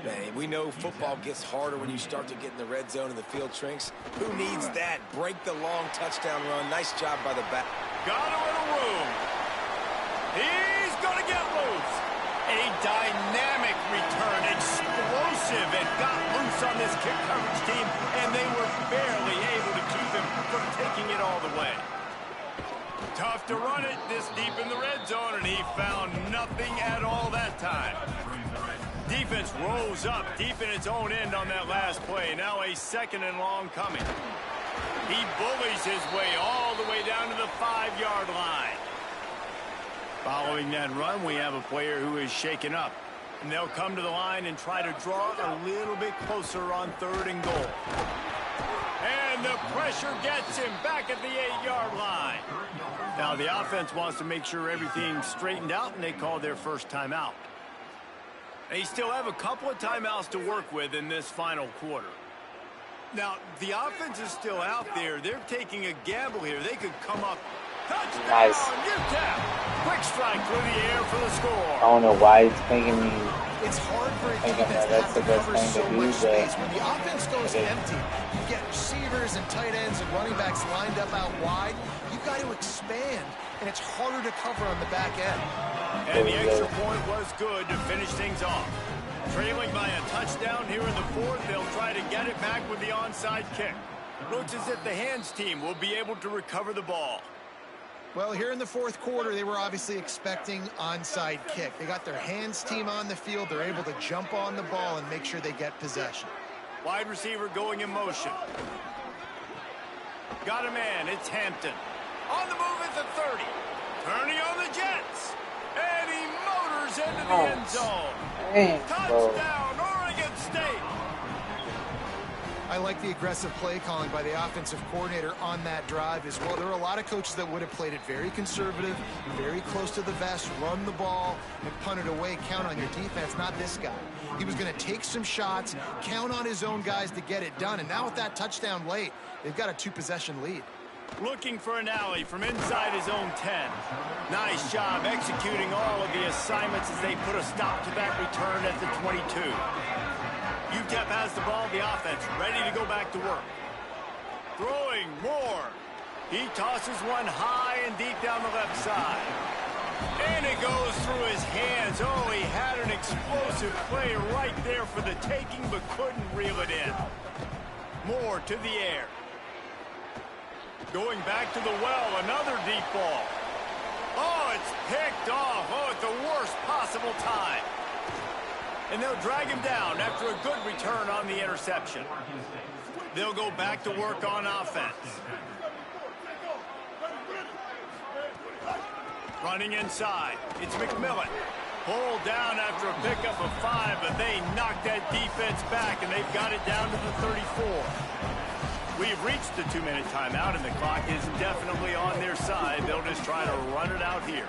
Man, we know football gets harder when you start to get in the red zone and the field shrinks. Who needs that? Break the long touchdown run. Nice job by the back. Got him in a room. He's going to get loose. A dynamic return, explosive, and got loose on this kick coverage team, and they were barely able to keep him from taking it all the way. Tough to run it this deep in the red zone, and he found nothing at all that time. Defense rolls up deep in its own end on that last play. Now a 2nd and long coming. He bullies his way all the way down to the 5-yard line. Following that run, we have a player who is shaken up. And they'll come to the line and try to draw a little bit closer on 3rd and goal. And the pressure gets him back at the 8-yard line. Now the offense wants to make sure everything's straightened out, and they call their first timeout. They still have a couple of timeouts to work with in this final quarter. Now, the offense is still out there. They're taking a gamble here. They could come up. Touchdown, Nice. UTEP. Quick strike through the air for the score. I don't know why he's thinking me. It's hard for a Thinking defense that to have that's to the best cover thing so to do, much but space. When the offense goes it is. empty, you get receivers and tight ends and running backs lined up out wide. You've got to expand, and it's harder to cover on the back end. And the extra point was good to finish things off. Trailing by a touchdown here in the 4th, they'll try to get it back with the onside kick. Looks as if the hands team will be able to recover the ball. Well, here in the 4th quarter, they were obviously expecting onside kick. They got their hands team on the field. They're able to jump on the ball and make sure they get possession. Wide receiver going in motion. Got a man. It's Hampton. On the move at the 30. Turning on the Jets. And he motors into the end zone. Dang, bro. Touchdown, Oregon State. I like the aggressive play calling by the offensive coordinator on that drive as well. There were a lot of coaches that would have played it very conservative, very close to the vest, run the ball, and punt it away, count on your defense. Not this guy. He was going to take some shots, count on his own guys to get it done. And now with that touchdown late, they've got a 2-possession lead. Looking for an alley from inside his own 10. Nice job executing all of the assignments as they put a stop to that return at the 22. UTEP has the ball, the offense ready to go back to work. Throwing more. He tosses one high and deep down the left side. And it goes through his hands. Oh, he had an explosive play right there for the taking, but couldn't reel it in. More to the air. Going back to the well, another deep ball. Oh, it's picked off. Oh, at the worst possible time. And they'll drag him down after a good return on the interception. They'll go back to work on offense. Running inside, it's McMillan. Pulled down after a pickup of 5, but they knocked that defense back, and they've got it down to the 34. We've reached the 2-minute timeout, and the clock is definitely on their side. They'll just try to run it out here.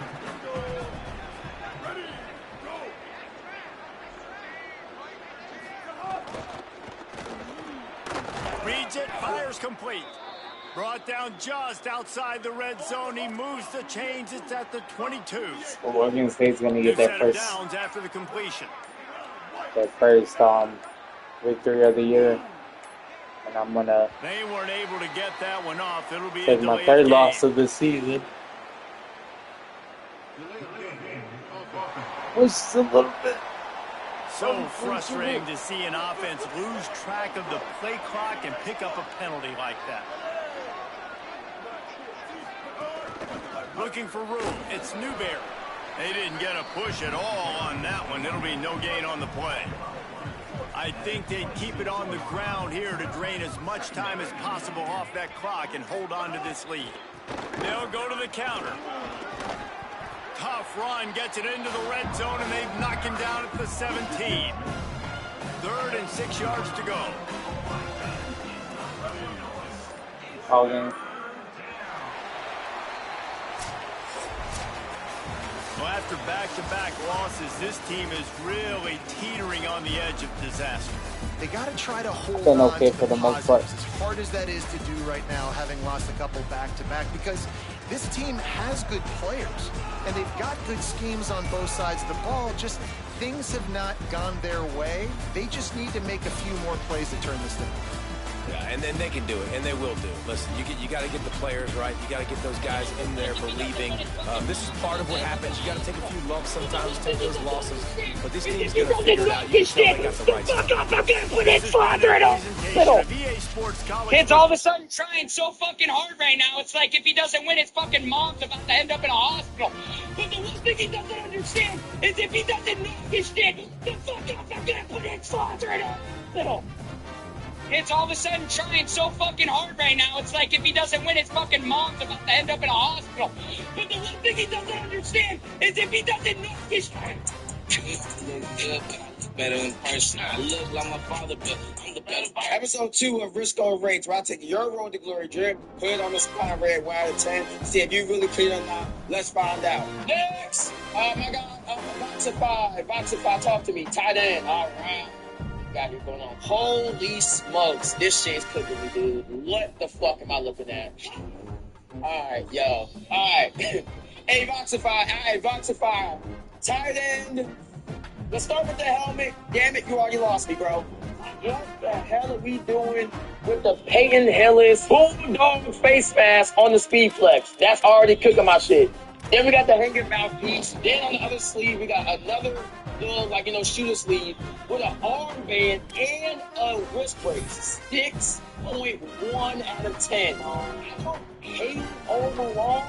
Reads it, fires complete. Brought down just outside the red zone. He moves the chains. It's at the 22. Well, Oregon State's going to get their first downs after the completion. Victory of the year. And I'm going to They weren't able to get that one off. It'll be take my 3rd loss of the season. Just a little bit. So frustrating to see an offense lose track of the play clock and pick up a penalty like that. Looking for room. It's Newberry. They didn't get a push at all on that one. It'll be no gain on the play. I think they'd keep it on the ground here to drain as much time as possible off that clock and hold on to this lead. They'll go to the counter. Tough run, gets it into the red zone, and they've knocked him down at the 17. 3rd and 6 yards to go. Hogan. Well, after back-to-back losses, this team is really teetering on the edge of disaster. They got to try to hold Been on okay to for the most positives, part. as hard as that is to do right now, having lost a couple back-to-back, because This team has good players, and they've got good schemes on both sides of the ball. Just things have not gone their way. They just need to make a few more plays to turn this thing. Yeah, and then they can do it, and they will do it. Listen, you got to get the players right. You got to get those guys in there believing. This is part of what happens. You got to take a few lumps sometimes, take those losses. But this team's going to figure it out. You can tell they got the right stuff. I'm going to put it farther middle. Kid's all of a sudden trying so fucking hard right now. It's like if he doesn't win, his fucking mom's about to end up in a hospital. But the one thing he doesn't understand is if he doesn't know his shit, the fuck up, I'm going to put it farther middle. It's all of a sudden trying so fucking hard right now. It's like if he doesn't win, his fucking mom's about to end up in a hospital. But the one thing he doesn't understand is if he doesn't know his better in person. I look like my father, but I'm the better. Episode 2 of Risco Rates, where I take your road to glory drip, put it on the spot, red, wide of 10, see if you really clear or not. Let's find out. Next, my God, Box of 5, talk to me. Tight end, all right. Got here going on. Holy smokes, this shit's cooking me, dude. What the fuck am I looking at? Alright, yo. Alright. Hey, Boxify. Tight end. Let's start with the helmet. Damn it, you already lost me, bro. What the hell are we doing with the Peyton Hillis Bulldog face mask on the speed flex? That's already cooking my shit. Then we got the hanging mouthpiece. Then on the other sleeve, we got another little, shooter sleeve with an armband and a wrist brace. 6.1 out of 10. I don't hate it overall.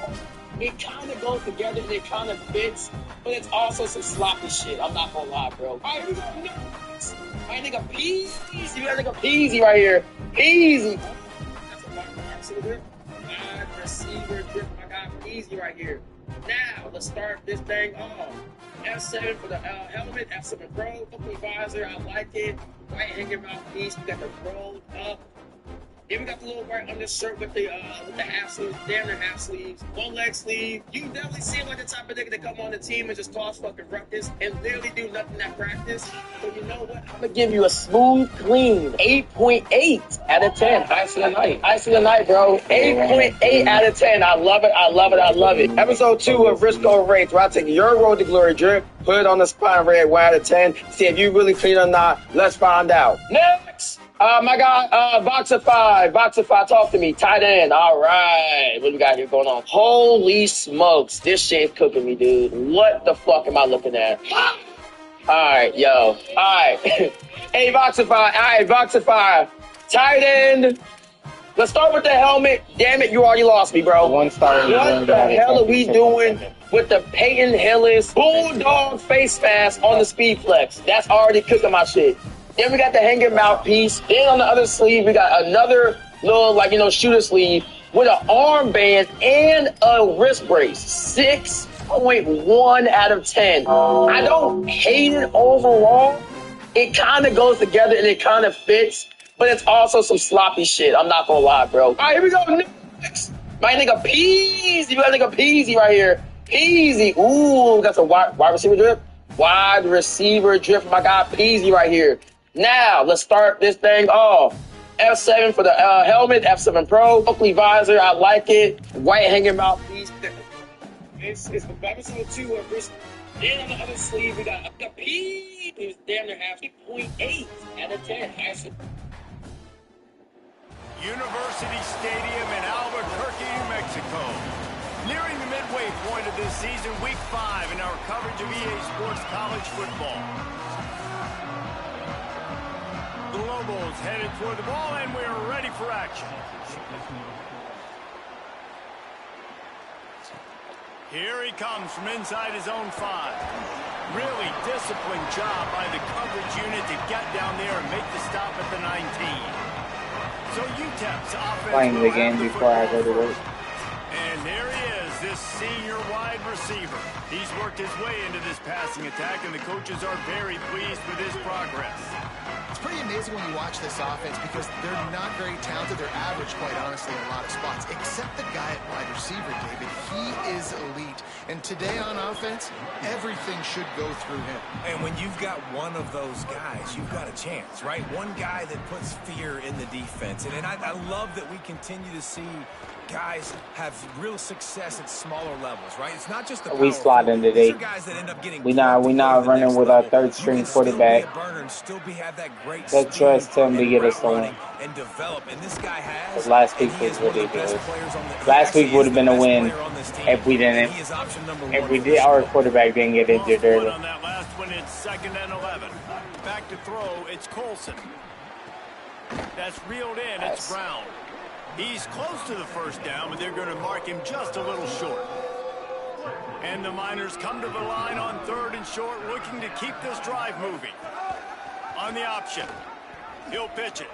It kind of goes together and it kind of fits, but it's also some sloppy shit. I'm not gonna lie, bro. All right, here we go next. My nigga Peasy. We got nigga Peasy right here. Peasy. That's a wide receiver. Wide receiver drip. I got Peasy right here. Now, let's start this thing off. F7 for the helmet, F7 Pro, Oakley visor, I like it. White hanging mouthpiece, we got the rolled up. Then we got the little white undershirt with the half sleeves, damn near half sleeves, one leg sleeve. You definitely seem like the type of nigga to come on the team and just cause fucking ruckus and literally do nothing at practice. So you know what? I'm gonna give you a smooth, clean 8.8 out of 10. Ice of the night, bro. 8.8 out of 10. I love it. Episode 2 of Risco Rates, where I take your road to glory drip, put it on the spine, red, 1 out of 10. See if you really clean or not. Let's find out. Next. My God, Boxify, talk to me. Tight end, all right. What do we got here going on? Holy smokes, this shit's cooking me, dude. What the fuck am I looking at? All right, yo. All right. Hey, Boxify. Tight end. Let's start with the helmet. Damn it, you already lost me, bro. One star. What the hell are we doing with the Peyton Hillis Bulldog face mask on the speed flex? That's already cooking my shit. Then we got the hanging mouthpiece. Then on the other sleeve, we got another little, shooter sleeve with an armband and a wrist brace. 6.1 out of 10. I don't hate it overall. It kind of goes together and it kind of fits, but it's also some sloppy shit. I'm not gonna lie, bro. All right, here we go. Next. My nigga Peasy. We got nigga Peasy right here. Peasy. Ooh, we got some wide receiver drip. Wide receiver drip from my guy Peasy right here. Now, let's start this thing off. F7 for the helmet, F7 Pro, Oakley visor, I like it. White hanging mouthpiece. It's the episode 2 of Risco. Then on the other sleeve, we got a P. It was damn near half. 8.8 out of 10. University Stadium in Albuquerque, New Mexico. Nearing the midway point of this season, week 5 in our coverage of EA Sports College football. The Lobos headed toward the ball, and we are ready for action. Here he comes from inside his own 5. Really disciplined job by the coverage unit to get down there and make the stop at the 19. So UTEP's offense Playing the game before I go to work. And there he is, this senior wide receiver. He's worked his way into this passing attack, and the coaches are very pleased with his progress. It's pretty amazing when you watch this offense because they're not very talented. They're average, quite honestly, in a lot of spots, except the guy at wide receiver, David. He is elite. And today on offense, everything should go through him. And when you've got one of those guys, you've got a chance, right? One guy that puts fear in the defense. And I love that we continue to see guys have real success at smaller levels, right? It's not just the We sliding today. We not running with our third string quarterback. Let's trust him to get us the win. Because last week was ridiculous. Last week would have been a win if we didn't. If we did, our quarterback didn't get injured early. On that last one, it's 2nd and 11. Back to throw, it's Colson. That's reeled in, it's Brown. He's close to the first down, but they're going to mark him just a little short. And the Miners come to the line on 3rd and short, looking to keep this drive moving. On the option, he'll pitch it.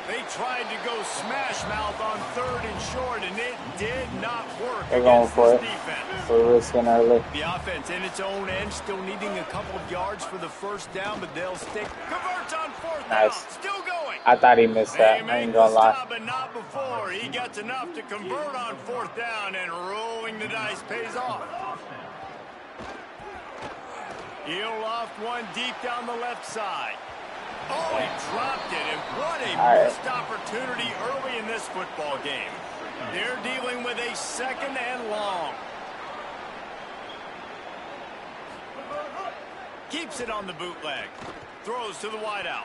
They tried to go smash mouth on 3rd and short, and it did not work. They're going for it. Defense. We're risking early. The offense in its own end, still needing a couple of yards for the first down, but they'll stick. Converts on 4th down. Still going. I thought he missed that. I ain't gonna lie. But not before. He gets enough to convert on 4th down, and rolling the dice pays off. He'll loft one deep down the left side. Oh, he dropped it, and what a missed opportunity early in this football game. They're dealing with a 2nd and long. Keeps it on the bootleg. Throws to the wideout.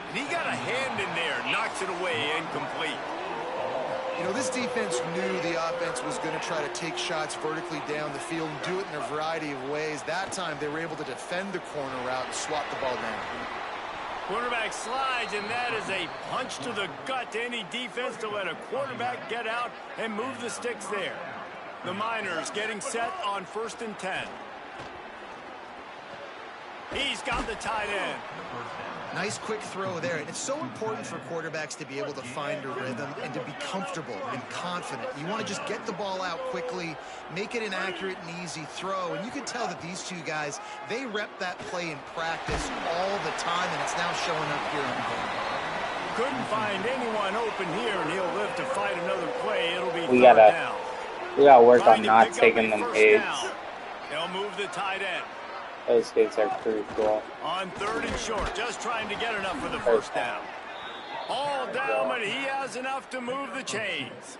And he got a hand in there, knocks it away, incomplete. You know, this defense knew the offense was going to try to take shots vertically down the field and do it in a variety of ways. That time, they were able to defend the corner route and swat the ball down. Quarterback slides, and that is a punch to the gut to any defense to let a quarterback get out and move the sticks there. The Miners getting set on 1st and 10. He's got the tight end. Nice quick throw there. And it's so important for quarterbacks to be able to find a rhythm and to be comfortable and confident. You want to just get the ball out quickly, make it an accurate and easy throw. And you can tell that these two guys, they rep that play in practice all the time, and it's now showing up here on the game. Couldn't find anyone open here, and he'll live to fight another play. It'll be We 3rd gotta down. work on not taking them hits. They'll move the tight end. Those hits are pretty cool. On 3rd and short, just trying to get enough for the first down. All down, but he has enough to move the chains.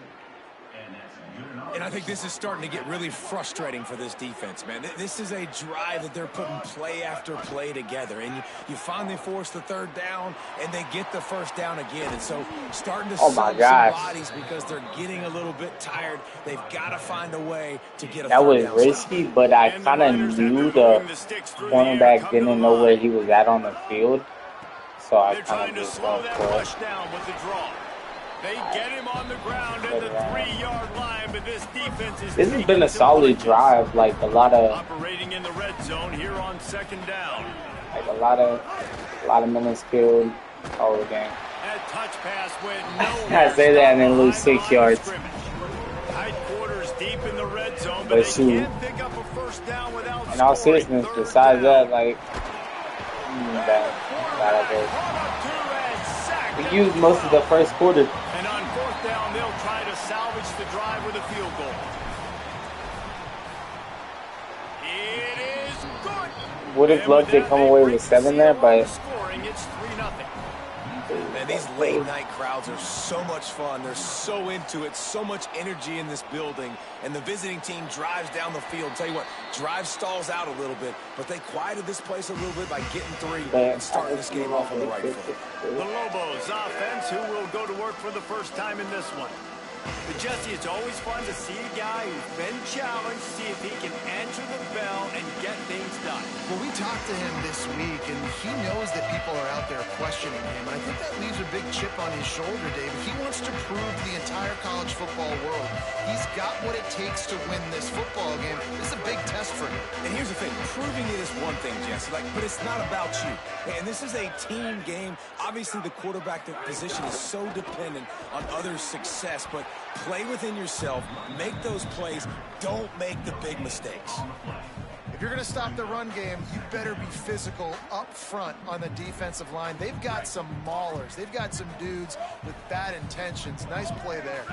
And I think this is starting to get really frustrating for this defense, man. This is a drive that they're putting play after play together. And you finally force the 3rd down, and they get the first down again. And so starting to sub some bodies because they're getting a little bit tired. They've got to find a way to get a That was risky, but I kind of knew the cornerback didn't know where he was at on the field. So I kind of just went for it. They get him on the ground at the 3-yard line, but this defense is. This has been a solid drive, like a lot of operating in the red zone here on 2nd down. Like a lot of minutes killed all the game. That touch pass went nowhere. I say that and then lose 6 yards. Tight quarters deep in the red zone, but they can't pick up a first down without in all seriousness, besides that, like bad idea. We used most of the first quarter. And on 4th down, they'll try to salvage the drive with a field goal. It is good. Would have loved to come away with 7 there, but scoring, it's 3-0. Man, these late night crowds are so much fun. They're so into it, so much energy in this building. And the visiting team drives down the field. Tell you what, drive stalls out a little bit, but they quieted this place a little bit by getting 3 and starting this game off on the right foot. The Lobos offense, who will go to work for the first time in this one. But Jesse, it's always fun to see a guy who's been challenged, see if he can answer the bell and get things done. Well, we talked to him this week, and he knows that people are out there questioning him. And I think that leaves a big chip on his shoulder, David. He wants to prove to the entire college football world he's got what it takes to win this football game. This is a big test for him. And here's the thing, proving it is one thing, Jesse, but it's not about you. And this is a team game. Obviously, the quarterback position is so dependent on others' success, but play within yourself, make those plays, don't make the big mistakes. If you're going to stop the run game, you better be physical up front on the defensive line. They've got some maulers. They've got some dudes with bad intentions. Nice play there.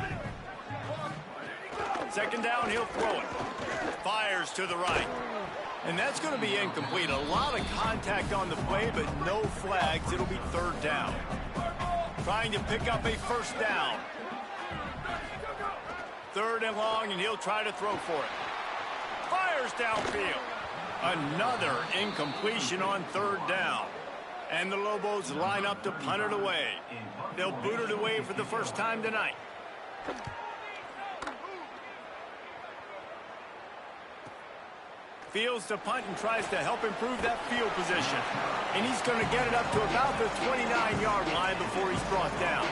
2nd down, he'll throw it. Fires to the right. And that's going to be incomplete. A lot of contact on the play, but no flags. It'll be 3rd down. Trying to pick up a first down. 3rd and long, and he'll try to throw for it. Fires downfield. Another incompletion on 3rd down. And the Lobos line up to punt it away. They'll boot it away for the first time tonight. Fields to punt and tries to help improve that field position. And he's going to get it up to about the 29-yard line before he's brought down.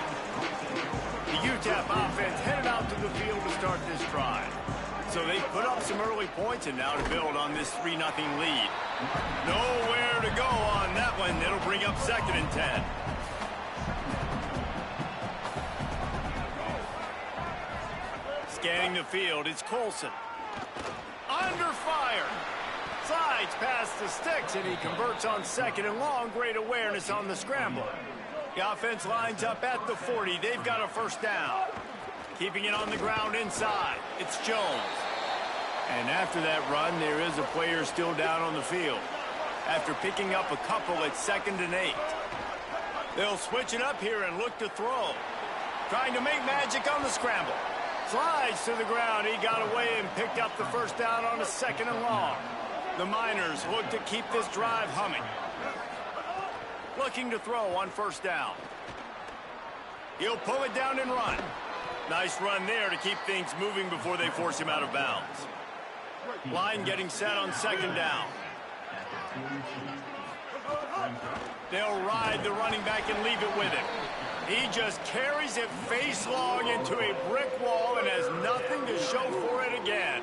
The UTEP offense headed out to the field to start this drive. So they put up some early points and now to build on this 3-0 lead. Nowhere to go on that one. It'll bring up 2nd and 10. Scanning the field, it's Colson. Under fire. Slides past the sticks, and he converts on 2nd and long. Great awareness on the scramble. The offense lines up at the 40. They've got a 1st down. Keeping it on the ground inside. It's Jones. And after that run, there is a player still down on the field. After picking up a couple at 2nd and 8. They'll switch it up here and look to throw. Trying to make magic on the scramble. Slides to the ground. He got away and picked up the 1st down on a 2nd and long. The Miners look to keep this drive humming. Looking to throw on 1st down. He'll pull it down and run. Nice run there to keep things moving before they force him out of bounds. Line getting set on 2nd down. They'll ride the running back and leave it with him. He just carries it face long into a brick wall and has nothing to show for it again.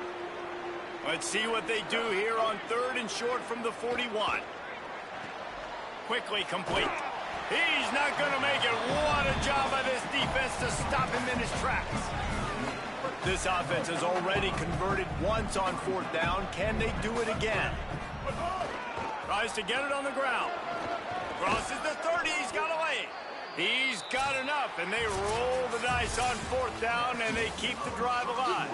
Let's see what they do here on 3rd and short from the 41. Quickly complete. He's not going to make it. What a job by this defense to stop him in his tracks. This offense has already converted once on 4th down. Can they do it again? Tries to get it on the ground. Crosses the 30. He's got away. He's got enough, and they roll the dice on 4th down, and they keep the drive alive.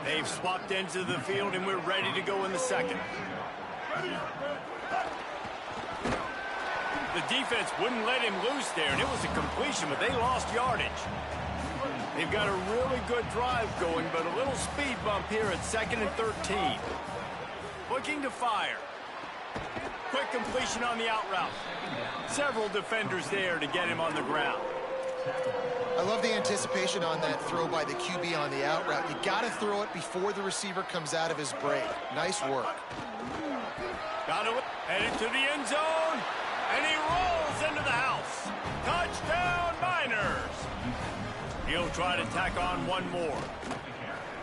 They've swapped ends of the field, and we're ready to go in the 2nd. The defense wouldn't let him loose there, and it was a completion, but they lost yardage. They've got a really good drive going, but a little speed bump here at 2nd and 13. Looking to fire. Quick completion on the out route. Several defenders there to get him on the ground. I love the anticipation on that throw by the QB on the out route. You got to throw it before the receiver comes out of his break. Nice work. Got it. Headed to the end zone. And he rolls into the house. Touchdown, Miners. He'll try to tack on one more.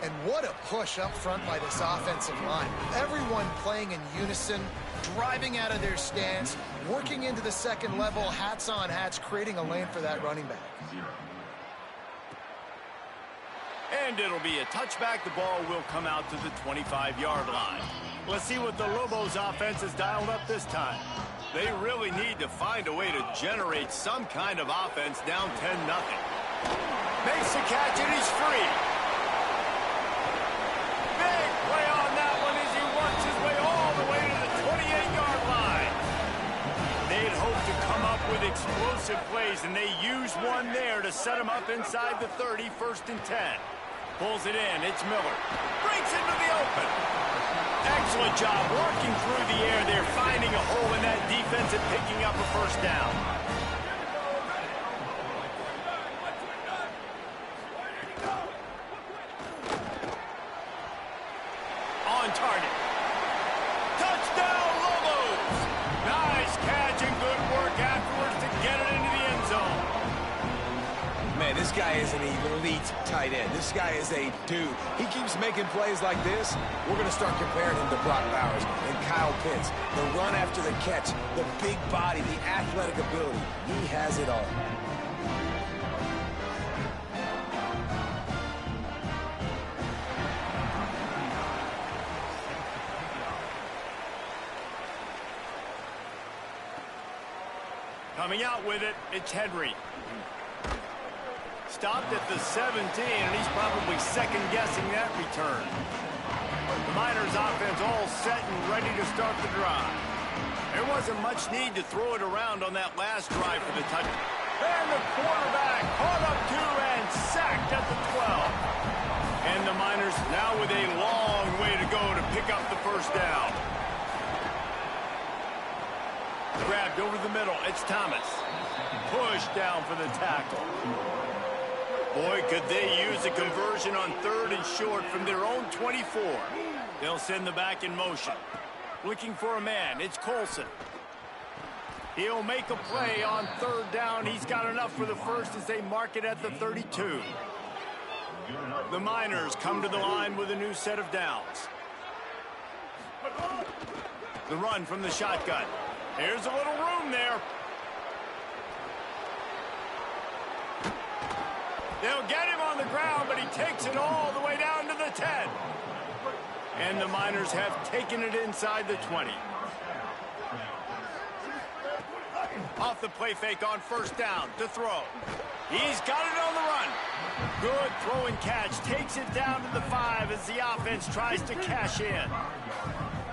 And what a push up front by this offensive line. Everyone playing in unison, driving out of their stance, working into the 2nd level, hats on hats, creating a lane for that running back. And it'll be a touchback. The ball will come out to the 25-yard line. Let's see what the Lobos offense has dialed up this time. They really need to find a way to generate some kind of offense down 10-0. Makes the catch and he's free. Big play on that one as he works his way all the way to the 28-yard line. They'd hoped to come up with explosive plays, and they used one there to set him up inside the 30, 1st and 10. Pulls it in. It's Miller. Breaks into the open. Excellent job working through the air there, finding a hole in that defense and picking up a 1st down. On target. Touchdown, Lobos! Nice catch and good work afterwards to get it into the end zone. Man, this guy is an elite tight end. This guy is a dude. He keeps making plays like this. We're going to start comparing him to Brock Bowers and Kyle Pitts. The run after the catch, the big body, the athletic ability. He has it all. Coming out with it, it's Henry. Stopped at the 17, and he's probably second-guessing that return. The Miners' offense all set and ready to start the drive. There wasn't much need to throw it around on that last drive for the touchdown. And the quarterback caught up to and sacked at the 12. And the Miners now with a long way to go to pick up the first down. Grabbed over the middle. It's Thomas. Pushed down for the tackle. Boy, could they use a conversion on 3rd and short from their own 24. They'll send the back in motion. Looking for a man. It's Colson. He'll make a play on 3rd down. He's got enough for the first as they mark it at the 32. The Miners come to the line with a new set of downs. The run from the shotgun. Here's a little room there. They'll get him on the ground, but he takes it all the way down to the 10. And the Miners have taken it inside the 20. Off the play fake on 1st down to throw. He's got it on the run. Good throw and catch. Takes it down to the 5 as the offense tries to cash in.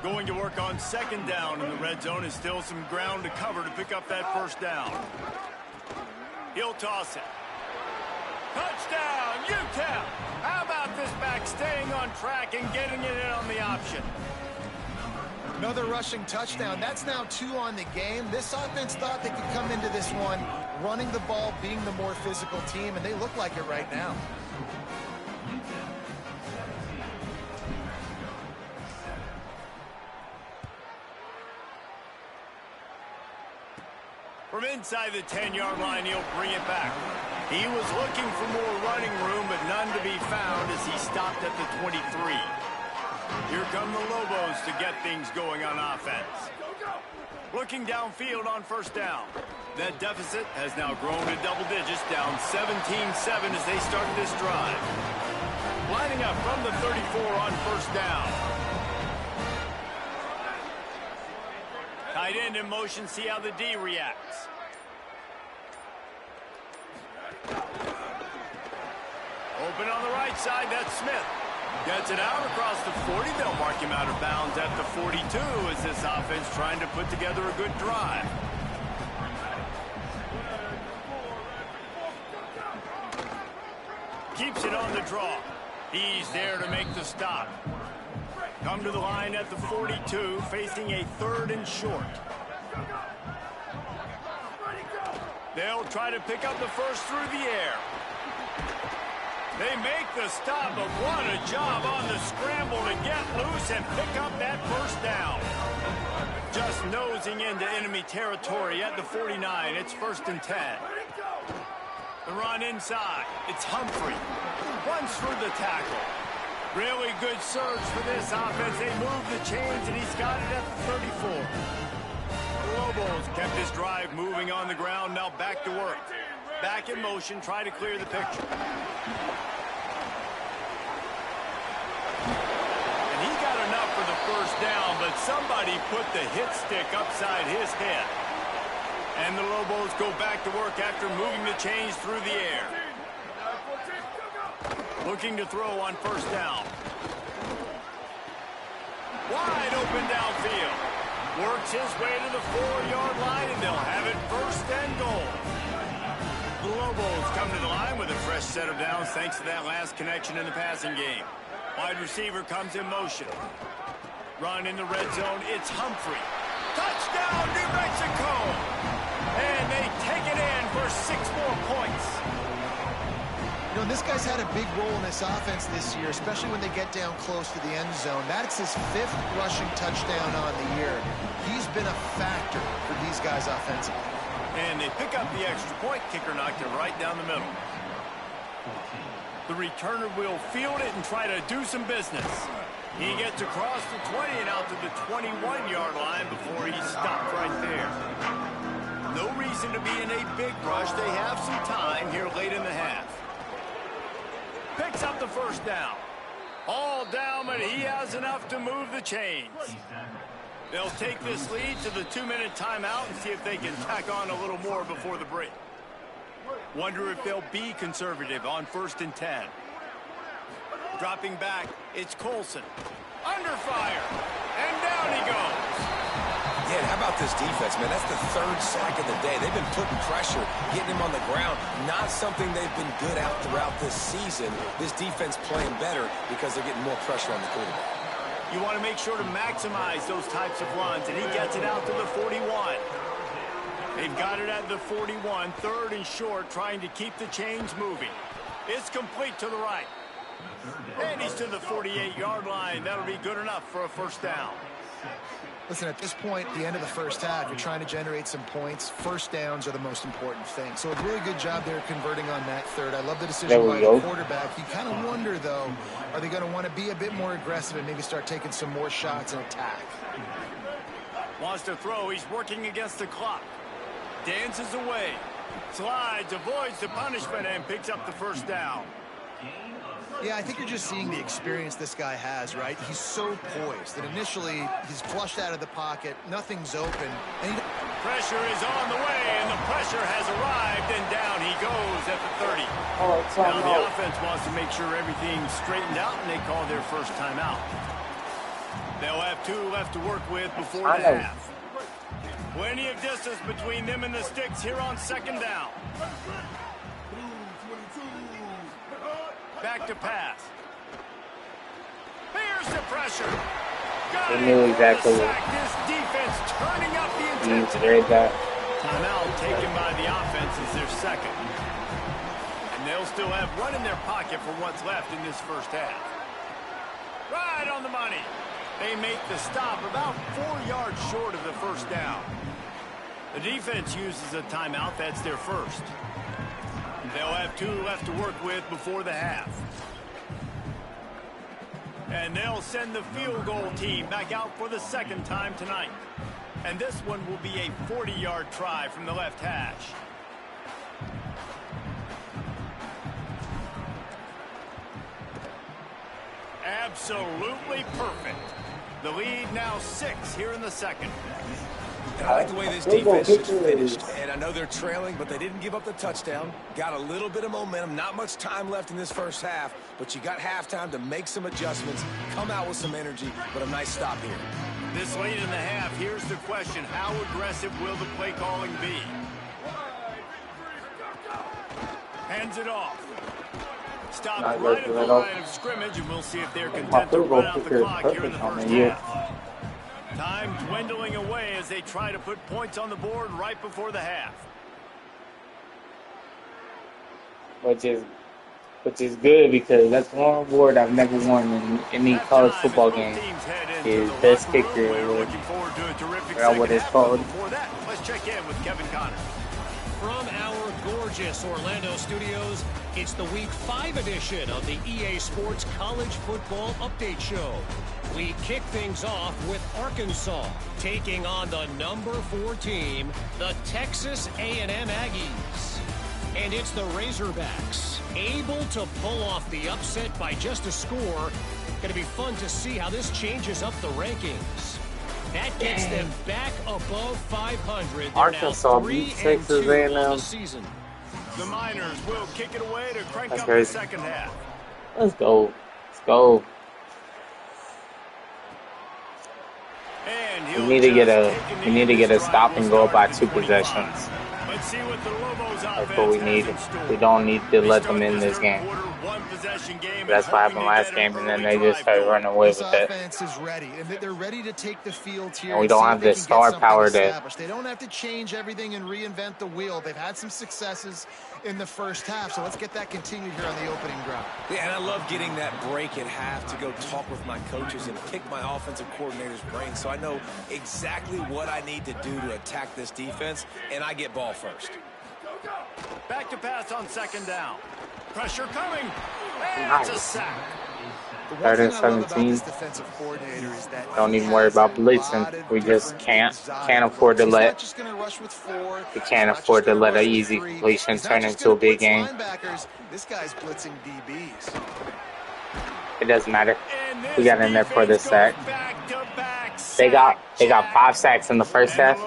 Going to work on 2nd down in the red zone is still some ground to cover to pick up that 1st down. He'll toss it. Touchdown, UTEP! How about this back staying on track and getting it in on the option? Another rushing touchdown. That's now 2 on the game. This offense thought they could come into this one running the ball, being the more physical team, and they look like it right now. From inside the 10-yard line, he'll bring it back. He was looking for more running room, but none to be found as he stopped at the 23. Here come the Lobos to get things going on offense. Looking downfield on 1st down. That deficit has now grown to double digits, down 17-7 as they start this drive. Lining up from the 34 on 1st down. Tight end in motion, see how the D reacts. Open on the right side, that's Smith. Gets it out across the 40. They'll mark him out of bounds at the 42 as this offense trying to put together a good drive. Keeps it on the draw. He's there to make the stop. Come to the line at the 42, facing a 3rd and short. They'll try to pick up the first through the air. They make the stop, but what a job on the scramble to get loose and pick up that 1st down. Just nosing into enemy territory at the 49. It's 1st and 10. The run inside. It's Humphrey. Runs through the tackle. Really good surge for this offense. They move the chains, and he's got it at the 34. The Lobos kept this drive moving on the ground. Now back to work. Back in motion, try to clear the picture. And he got enough for the 1st down, but somebody put the hit stick upside his head. And the Lobos go back to work after moving the chains through the air. Looking to throw on 1st down. Wide open downfield. Works his way to the 4-yard line, and they'll have it 1st and goal. The Lobos come to the line with a fresh set of downs thanks to that last connection in the passing game. Wide receiver comes in motion. Run in the red zone. It's Humphrey. Touchdown, New Mexico! And they take it in for 6 more points. You know, this guy's had a big role in this offense this year, especially when they get down close to the end zone. That's his 5th rushing touchdown on the year. He's been a factor for these guys offensively. And they pick up the extra point. Kicker knocked it right down the middle. The returner will field it and try to do some business. He gets across the 20 and out to the 21-yard line before he stopped right there. No reason to be in a big rush. They have some time here late in the half. Picks up the 1st down. All down, but he has enough to move the chains. They'll take this lead to the 2-minute timeout and see if they can tack on a little more before the break. Wonder if they'll be conservative on 1st and 10. Dropping back, it's Colson. Under fire, and down he goes. Yeah, and how about this defense, man? That's the third sack of the day. They've been putting pressure, getting him on the ground. Not something they've been good at throughout this season. This defense playing better because they're getting more pressure on the quarterback. You want to make sure to maximize those types of runs, and he gets it out to the 41. They've got it at the 41, third and short, trying to keep the chains moving. It's complete to the right. And he's to the 48-yard line. That'll be good enough for a first down. Listen, at this point, the end of the first half, you're trying to generate some points. First downs are the most important thing. So a really good job there converting on that third. I love the decision by the quarterback. You kind of wonder, though, are they going to want to be a bit more aggressive and maybe start taking some more shots and attack? Wants to throw. He's working against the clock. Dances away. Slides, avoids the punishment, and picks up the first down. Yeah, I think you're just seeing the experience this guy has, right? He's so poised that initially he's flushed out of the pocket, nothing's open, and pressure is on the way, and the pressure has arrived, and down he goes at the 30. Now the offense wants to make sure everything's straightened out, and they call their first timeout. They'll have 2 left to work with before the half. Plenty of distance between them and the sticks here on second down. Back to pass. Here's the pressure. Got He knew exactly what. This defense turning up the intensity. Timeout taken by the offense is their second. And they'll still have run in their pocket for what's left in this first half. Right on the money. They make the stop about 4 yards short of the first down. The defense uses a timeout. That's their first. They'll have 2 left to work with before the half. And they'll send the field goal team back out for the second time tonight. And this one will be a 40-yard try from the left hash. Absolutely perfect. The lead now 6 here in the second. And I like the way this defense just finished. And I know they're trailing, but they didn't give up the touchdown. Got a little bit of momentum. Not much time left in this first half, but you got halftime to make some adjustments, come out with some energy, but a nice stop here. This late in the half, here's the question. How aggressive will the play calling be? Hands it off. Stop right at the line of scrimmage, and we'll see if they're content to run out the clock here in the first half. Time dwindling away as they try to put points on the board right before the half. Which is good because that's one award I've never won in any college football game. Is best kicker, or what it's called. Before that, let's check in with Kevin Connor. From our gorgeous Orlando studios, it's the Week 5 edition of the EA Sports College Football Update Show. We kick things off with Arkansas taking on the number 4 team, the Texas A&M Aggies. And it's the Razorbacks able to pull off the upset by just a score. Going to be fun to see how this changes up the rankings. That gets them back above 500. Arkansas beat Texas A&M. The Miners will kick it away to crank up the second half. Let's go. Let's go. We need to get a stop and go by 2 possessions. That's what we need. We don't need to let them in this game. That's what happened last game, and then they just started running away with it. They're ready to take the field here. And we don't have the star power to. They don't have to change everything and reinvent the wheel. They've had some successes in the first half, so let's get that continued here on the opening drive. Yeah, and I love getting that break at half to go talk with my coaches and pick my offensive coordinator's brain so I know exactly what I need to do to attack this defense, and I get ball first. Back to pass on second down. Pressure coming. And it's a sack. 3rd and 17. Don't even worry about blitzing. We just can't afford to let. We can't afford to let an easy completion turn into a big game. This guy's blitzing DBs. It doesn't matter. We got in there for the sack. They got 5 sacks in the first half.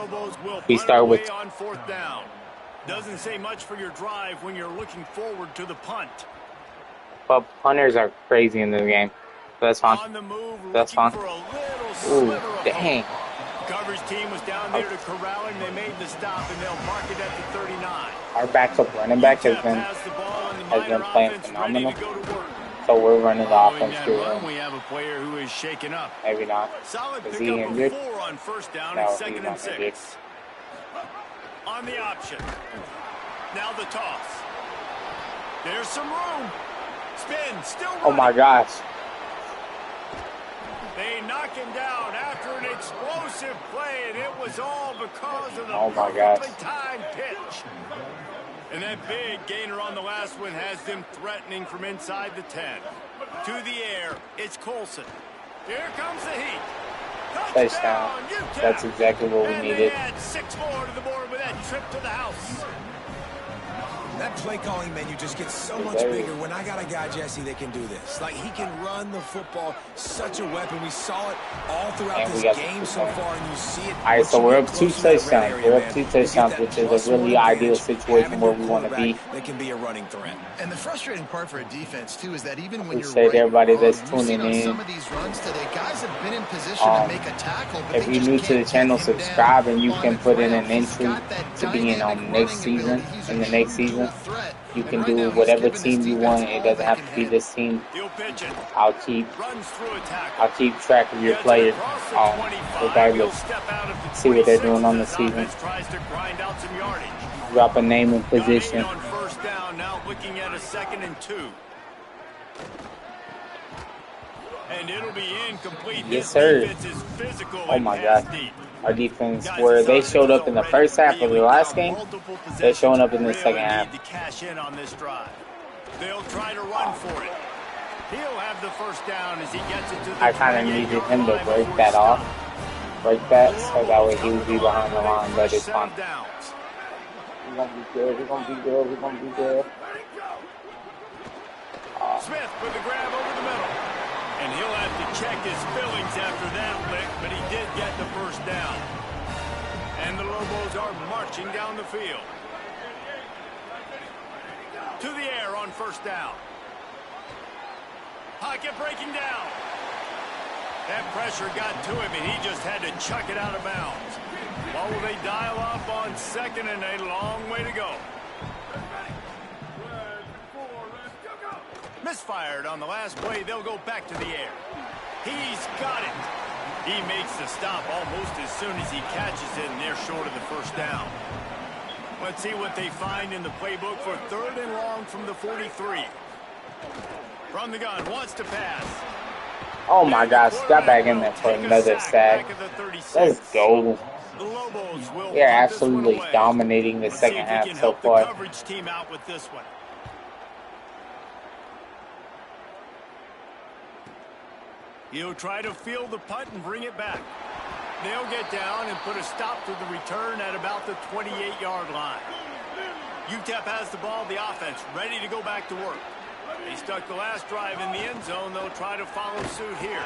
We start with. Doesn't say much for your drive when you're looking forward to the punt. But punters are crazy in this game. So that's fine. That's fine. Ooh, dang. Coverage team was down there to corral him. They made the stop, and they'll mark it at the 39. Our backup running back has been playing phenomenal. So we're running the offense through him. We have a player who is shaken up. Maybe not. Solid Is pick he up injured? 4 on first down No, and he's 2nd not and 6. injured. On the option. Now the toss. There's some room. Spin, still running. Oh my gosh. They knock him down after an explosive play, and it was all because of the perfectly timed pitch. And that big gainer on the last one has them threatening from inside the 10. To the air, it's Colson. Here comes the heat. Touchdown. That's exactly what we needed. And they add 6 more to the board with that trip to the house. That play calling menu just gets so much bigger when I got a guy, Jesse, that can do this. Like, he can run the football, such a weapon. We saw it all throughout this game so far, and you see it. All right, so we're up 2 touchdowns. We're up 2 touchdowns, which is a really ideal situation where we want to be. That can be a running threat. And the frustrating part for a defense, too, is that even when you're appreciate everybody that's tuning in. some of these runs today, guys have been in position to make a tackle, but if you're new to the channel, subscribe, and you can put in an entry to be in on next season. In the next season, you can do whatever team you want. It doesn't have to be this team. I'll keep track of your players, regardless. See what they're doing on the season. Drop a name and position. On first down, now looking at a 2nd and 2. And it'll be incomplete. Yes, sir. Oh my God. Our defense, where they showed up in the first half of the last game, they're showing up in the second half. To cash in on this drive. They'll try to run for it. He'll have the first down as he gets it to the I kind of needed him to break that off. Break that, so that way he would be behind the line, but it's fine. We're going to be good. We're going to be good. We're going to be good. Smith with the grab over the middle. And he'll have to check his fillings after that lick, but he did get the first down. And the Lobos are marching down the field. To the air on first down. Pocket breaking down. That pressure got to him, and he just had to chuck it out of bounds. What will they dial up on 2nd and a long way to go? Misfired on the last play. They'll go back to the air. He's got it. He makes the stop almost as soon as he catches it, and they're short of the first down. Let's see what they find in the playbook for 3rd and long from the 43. From the gun, wants to pass. Oh my gosh, got back in there for another sack. Let's go. They're absolutely dominating the second half so far. Coverage team out with this one. He'll try to field the punt and bring it back. They'll get down and put a stop to the return at about the 28-yard line. UTEP has the ball, the offense, ready to go back to work. They stuck the last drive in the end zone. They'll try to follow suit here.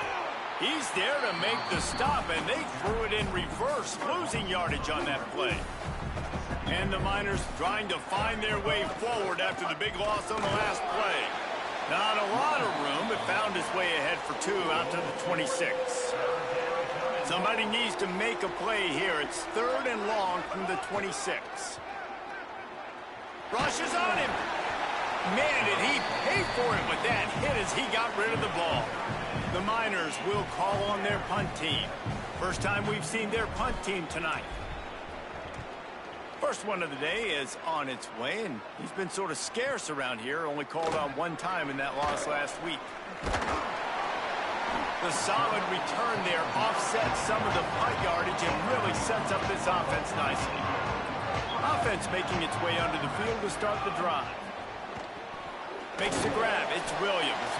He's there to make the stop, and they threw it in reverse, losing yardage on that play. And the Miners trying to find their way forward after the big loss on the last play. Not a lot of room, but found his way ahead for 2 out to the 26. Somebody needs to make a play here. It's 3rd and long from the 26. Rushes on him. Man, did he pay for it with that hit as he got rid of the ball. The Miners will call on their punt team. First time we've seen their punt team tonight. First one of the day is on its way, and he's been sort of scarce around here, only called on 1 time in that loss last week. The solid return there offsets some of the punt yardage and really sets up this offense nicely. Offense making its way under the field to start the drive. Makes the grab. It's Williams.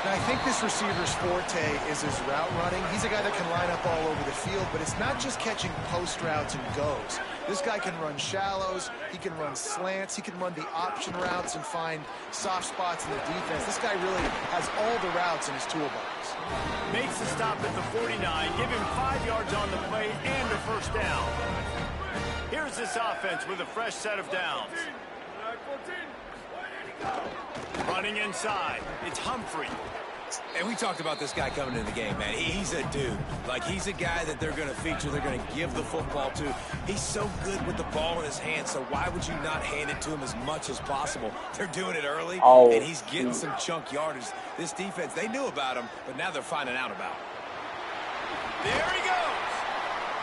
Now, I think this receiver's forte is his route running. He's a guy that can line up all over the field, but it's not just catching post routes and goes. This guy can run shallows, he can run slants, he can run the option routes and find soft spots in the defense. This guy really has all the routes in his toolbox. Makes the stop at the 49, give him 5 yards on the play and a first down. Here's this offense with a fresh set of downs. Running inside, it's Humphrey. And we talked about this guy coming into the game, man. He's a dude. Like, he's a guy that they're going to feature, they're going to give the football to. He's so good with the ball in his hand, so why would you not hand it to him as much as possible? They're doing it early, and he's getting some chunk yardage. This defense, they knew about him, but now they're finding out about him. There he goes.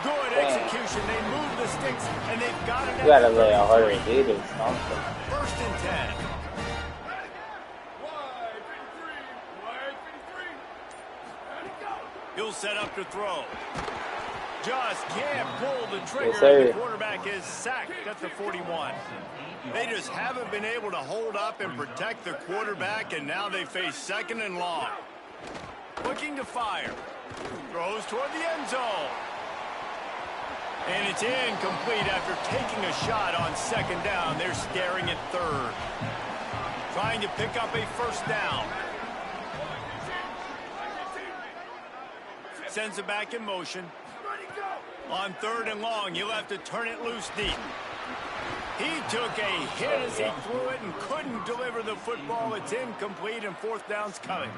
Good execution. They move the sticks, and they've got it. You gotta let a hurry do this, something. 1st and 10. He'll set up to throw. Just can't pull the trigger. The quarterback is sacked at the 41. They just haven't been able to hold up and protect the quarterback, and now they face 2nd and long. Looking to fire. Throws toward the end zone. And it's incomplete after taking a shot on 2nd down. They're staring at 3rd. Trying to pick up a 1st down. Sends it back in motion. On 3rd and long, he'll have to turn it loose deep. He took a hit as he threw it and couldn't deliver the football. It's incomplete, and 4th down's coming.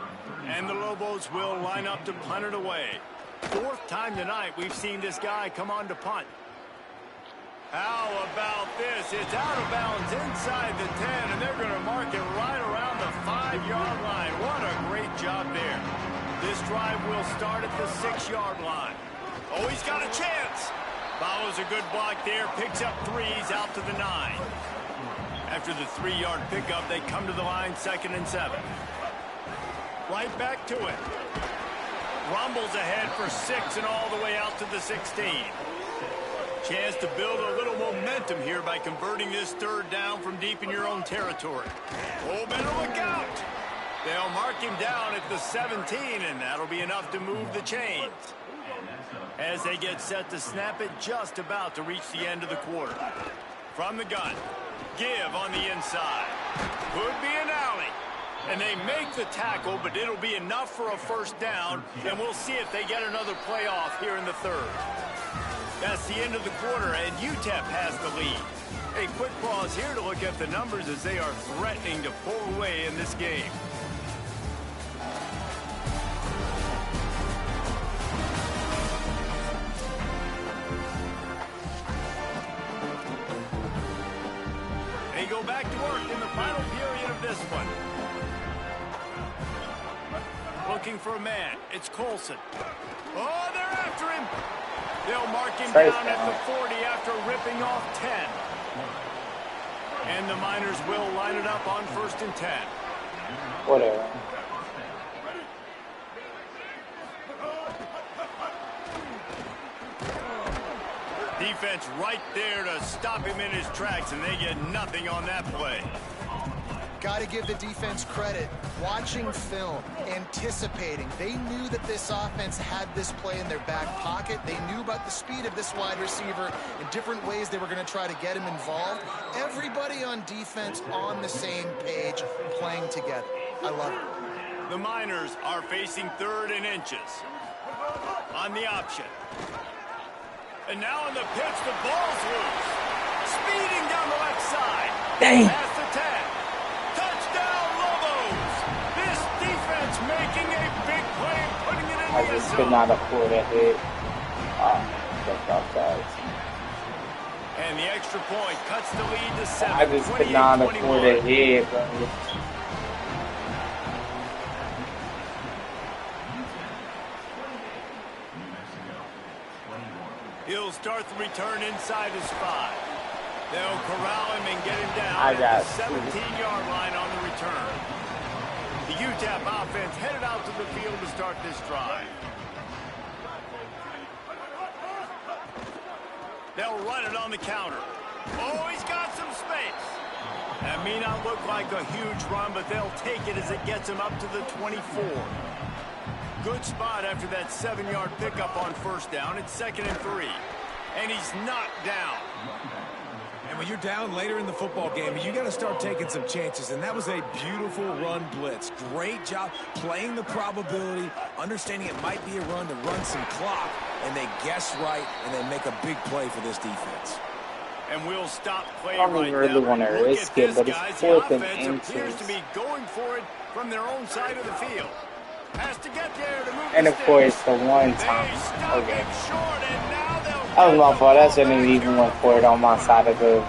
And the Lobos will line up to punt it away. 4th time tonight we've seen this guy come on to punt. How about this? It's out of bounds inside the 10, and they're going to mark it right around the 5-yard line. What a great job there. This drive will start at the 6-yard line. Oh, he's got a chance. Follows a good block there, picks up 3s out to the 9. After the 3-yard pickup, they come to the line, 2nd and 7. Right back to it. Rumbles ahead for 6 and all the way out to the 16. Chance to build a little momentum here by converting this 3rd down from deep in your own territory. Oh, better look out. They'll mark him down at the 17, and that'll be enough to move the chains. As they get set to snap it, just about to reach the end of the quarter. From the gun, give on the inside. Could be an alley. And they make the tackle, but it'll be enough for a 1st down, and we'll see if they get another playoff here in the 3rd. That's the end of the quarter, and UTEP has the lead. A quick pause here to look at the numbers as they are threatening to pull away in this game. They go back to work in the final period of this one. Looking for a man. It's Colson. Oh, they're after him. They'll mark him down at the 40 after ripping off 10. And the Miners will line it up on 1st and 10. Whatever. Defense right there to stop him in his tracks, and they get nothing on that play. Got to give the defense credit. Watching film, anticipating. They knew that this offense had this play in their back pocket. They knew about the speed of this wide receiver and different ways they were going to try to get him involved. Everybody on defense on the same page, playing together. I love it. The Miners are facing 3rd and inches. On the option. And now in the pitch, the ball's loose. Speeding down the left side. Dang. Past the 10. Touchdown, Lobos. This defense making a big play and putting it in the end zone. I just could not afford a hit. That's outside. And the extra point cuts the lead to 7. I just could not afford a hit, bro. He'll start the return inside his 5. They'll corral him and get him down at the 17-yard line on the return. The UTEP offense headed out to the field to start this drive. They'll run it on the counter. Oh, he's got some space. That may not look like a huge run, but they'll take it as it gets him up to the 24. Good spot after that 7-yard pickup on 1st down. It's 2nd and 3. And he's knocked down. And when you're down later in the football game, you got to start taking some chances. And that was a beautiful run blitz. Great job playing the probability, understanding it might be a run to run some clock. And they guess right, and they make a big play for this defense. And we'll stop play I don't right really now. want to risk it, but it's 4th and inches. Appears to be going for it from their own side of the field. Has to get there to move And the of course, sticks. the one They time. stop Okay. it short, and now they'll That was get my the fault. I ball shouldn't have back even here. went for it on my side of the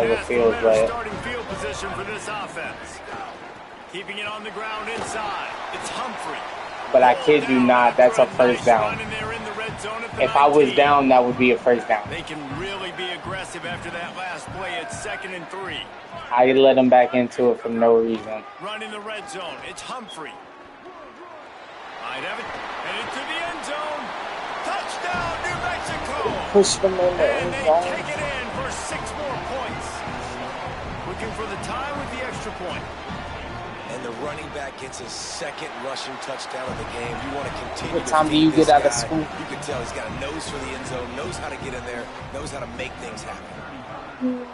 Good field, men but starting field position for this offense. Keeping it on the ground inside. It's Humphrey. I kid you not, that's a first down. If I was down, that would be a first down. They can really be aggressive after that last play. It's 2nd and 3. I let them back into it for no reason. Running the red zone. It's Humphrey. Might have it. Headed to the end zone. Touchdown, New Mexico. Push them in the And end they zone. take it in for 6 more points. Looking for the tie with the extra point. And the running back gets his 2nd rushing touchdown of the game. You want to continue. What time do you get out of school? You can tell he's got a nose for the end zone, knows how to get in there, knows how to make things happen.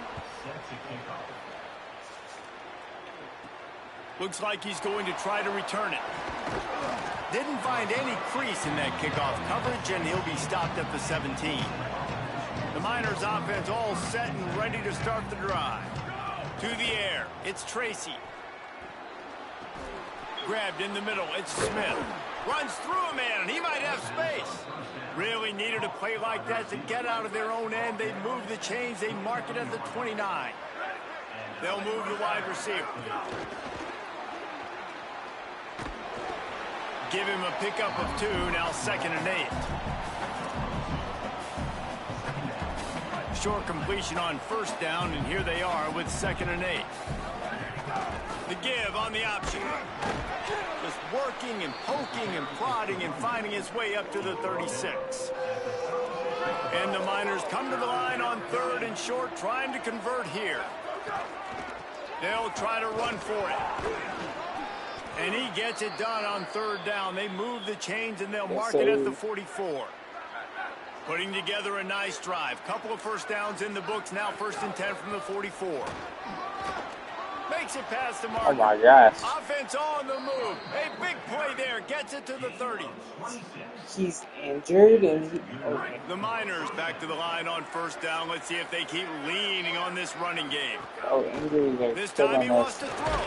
Looks like he's going to try to return it. Didn't find any crease in that kickoff coverage, and he'll be stopped at the 17. The Miners offense all set and ready to start the drive. To the air, it's Tracy. Grabbed in the middle, it's Smith. Runs through a man, and he might have space. Really needed a play like that to get out of their own end. They move the chains, they mark it at the 29. They'll move the wide receiver. Give him a pickup of 2, now 2nd and 8. Short completion on 1st down, and here they are with 2nd and 8. The give on the option. Just working and poking and prodding and finding his way up to the 36. And the Miners come to the line on 3rd and short, trying to convert here. They'll try to run for it. And he gets it done on 3rd down. They move the chains, and they'll mark it at the 44. Putting together a nice drive. Couple of first downs in the books. Now 1st and 10 from the 44. Makes it past the mark. Oh my gosh. Offense on the move. A big play there. Gets it to the 30. He's injured and okay. The Miners back to the line on 1st down. Let's see if they keep leaning on this running game. Oh, injuries are This still time he on wants us. to throw.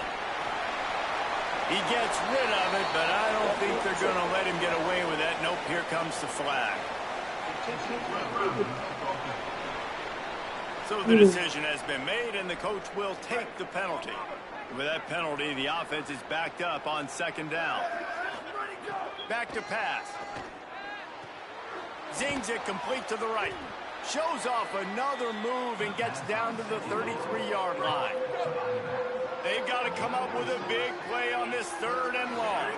He gets rid of it, but I don't think they're going to let him get away with that. Nope, here comes the flag. So the decision has been made, and the coach will take the penalty. With that penalty, the offense is backed up on 2nd down. Back to pass. Zings it complete to the right. Shows off another move and gets down to the 33-yard line. They've got to come up with a big play on this 3rd and long.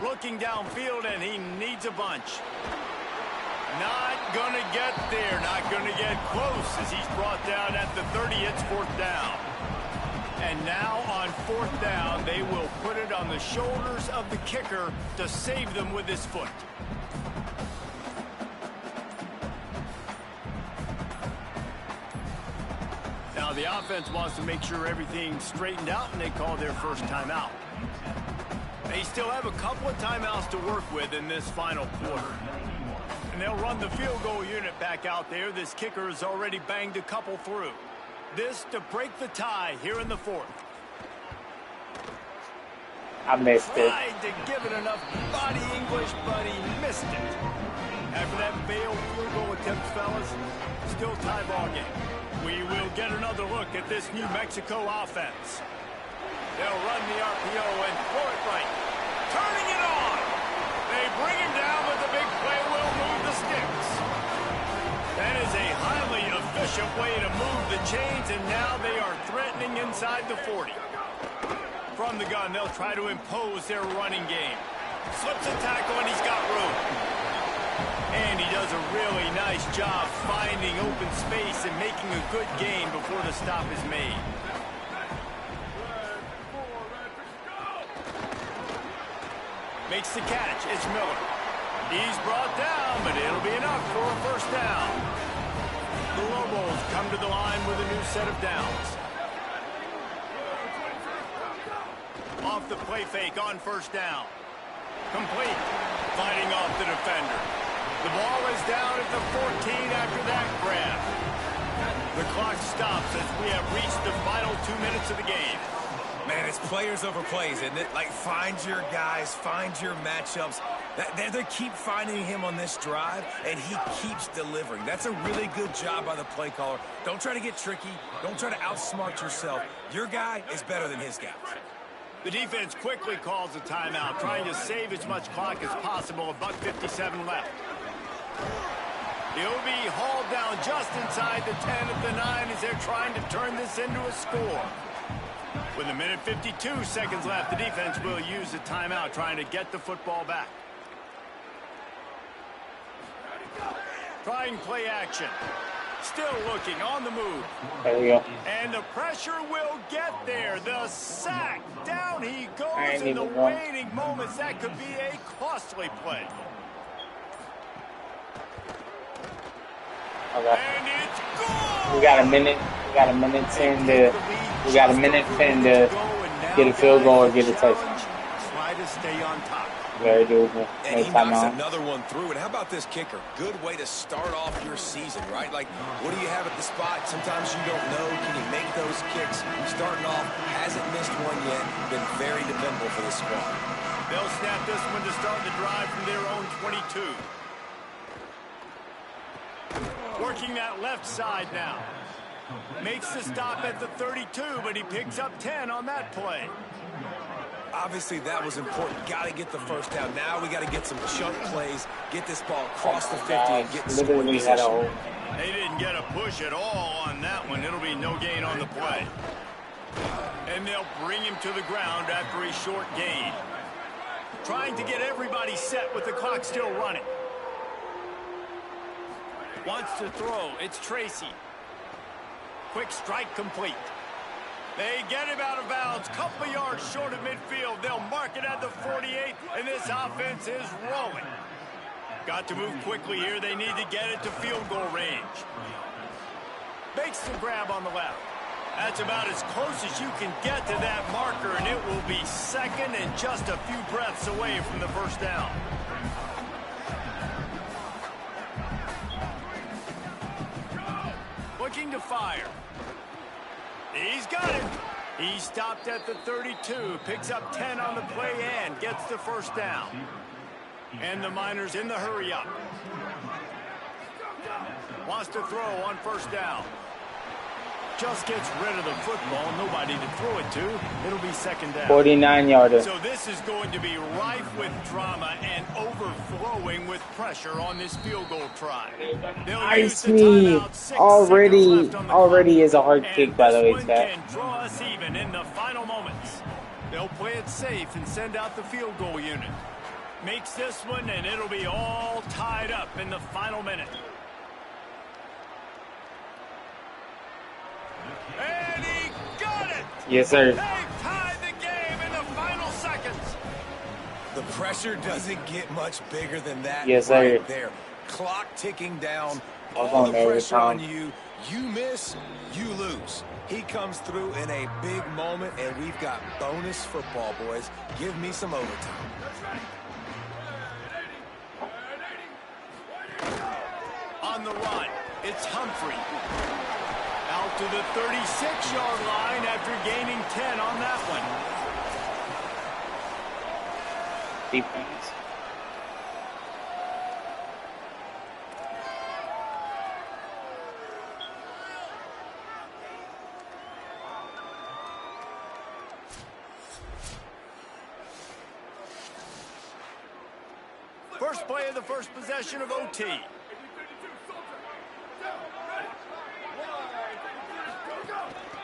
Looking downfield, and he needs a bunch. Not going to get there. Not going to get close as he's brought down at the 30. It's 4th down. And now on 4th down, they will put it on the shoulders of the kicker to save them with his foot. Now the offense wants to make sure everything's straightened out, and they call their first timeout. They still have a couple of timeouts to work with in this final quarter. And they'll run the field goal unit back out there. This kicker has already banged a couple through. This to break the tie here in the 4th. I missed it. Tried to give it enough body English, but he missed it. After that failed field goal attempt, fellas, still tie ball game. We will get another look at this New Mexico offense. They'll run the RPO and throw it right. Turning it on. They bring him down, but the big play will move the sticks. That is a highly efficient way to move the chains, and now they are threatening inside the 40. From the gun, they'll try to impose their running game. Slips a tackle, and he's got room. And he does a really nice job finding open space and making a good gain before the stop is made. Makes the catch. It's Miller. He's brought down, but it'll be enough for a first down. The Lobos come to the line with a new set of downs. Off the play fake on first down. Complete. Fighting off the defender. The ball is down at the 14 after that grab. The clock stops as we have reached the final 2 minutes of the game. Man, it's players over plays, isn't it? Like, find your guys, find your matchups. They keep finding him on this drive, and he keeps delivering. That's a really good job by the play caller. Don't try to get tricky. Don't try to outsmart yourself. Your guy is better than his guys. The defense quickly calls a timeout, trying to save as much clock as possible. $1:57 left. He'll be hauled down just inside the 10 at the 9 as they're trying to turn this into a score. With 1:52 seconds left, the defense will use a timeout, trying to get the football back. Trying play action. Still looking on the move. There we go. And the pressure will get there. The sack. Down he goes in the waning moments. That could be a costly play. Okay. And it's gone. We got a minute. We got a minute 10 to. We got a minute 10 to get a field goal or get a touchdown. Try to stay on top. Very doable. And No he knocks timeout. another one through. And how about this kicker? Good way to start off your season, right? Like, what do you have at the spot? Sometimes you don't know. Can you make those kicks? Starting off, hasn't missed one yet. Been very dependable for this squad. They'll snap this one to start the drive from their own 22. Working that left side now. Makes the stop at the 32, but he picks up 10 on that play. Obviously, that was important. Got to get the first down. Now we got to get some chunk plays, get this ball across the 50 and get scoring position. They didn't get a push at all on that one. It'll be no gain on the play. And they'll bring him to the ground after a short gain. Trying to get everybody set with the clock still running. Wants to throw. It's Tracy. Quick strike complete. They get him out of bounds. Couple yards short of midfield. They'll mark it at the 48, and this offense is rolling. Got to move quickly here. They need to get it to field goal range. Makes the grab on the left. That's about as close as you can get to that marker, and it will be second and just a few breaths away from the first down. Looking to fire. He's got it. He stopped at the 32, picks up 10 on the play and gets the first down. And the Miners in the hurry up. Wants to throw on first down. Just gets rid of the football. Nobody to throw it to. It'll be second down. 49-yarder. So this is going to be rife with drama and overflowing with pressure on this field goal try. Ice me. Already is a hard kick, by the way, Chad. Can draw us even in the final moments. They'll play it safe and send out the field goal unit. Makes this one, and it'll be all tied up in the final minute. And he got it! Yes, sir. They tied the game in the final seconds. The pressure doesn't get much bigger than that. Yes, sir. Right there. Clock ticking down. Hold All on, the pressure Tom. on you. You miss, you lose. He comes through in a big moment, and we've got bonus football, boys. Give me some overtime. On the run, it's Humphrey. Out to the 36-yard line after gaining 10 on that one. Defense. First play of the first possession of OT.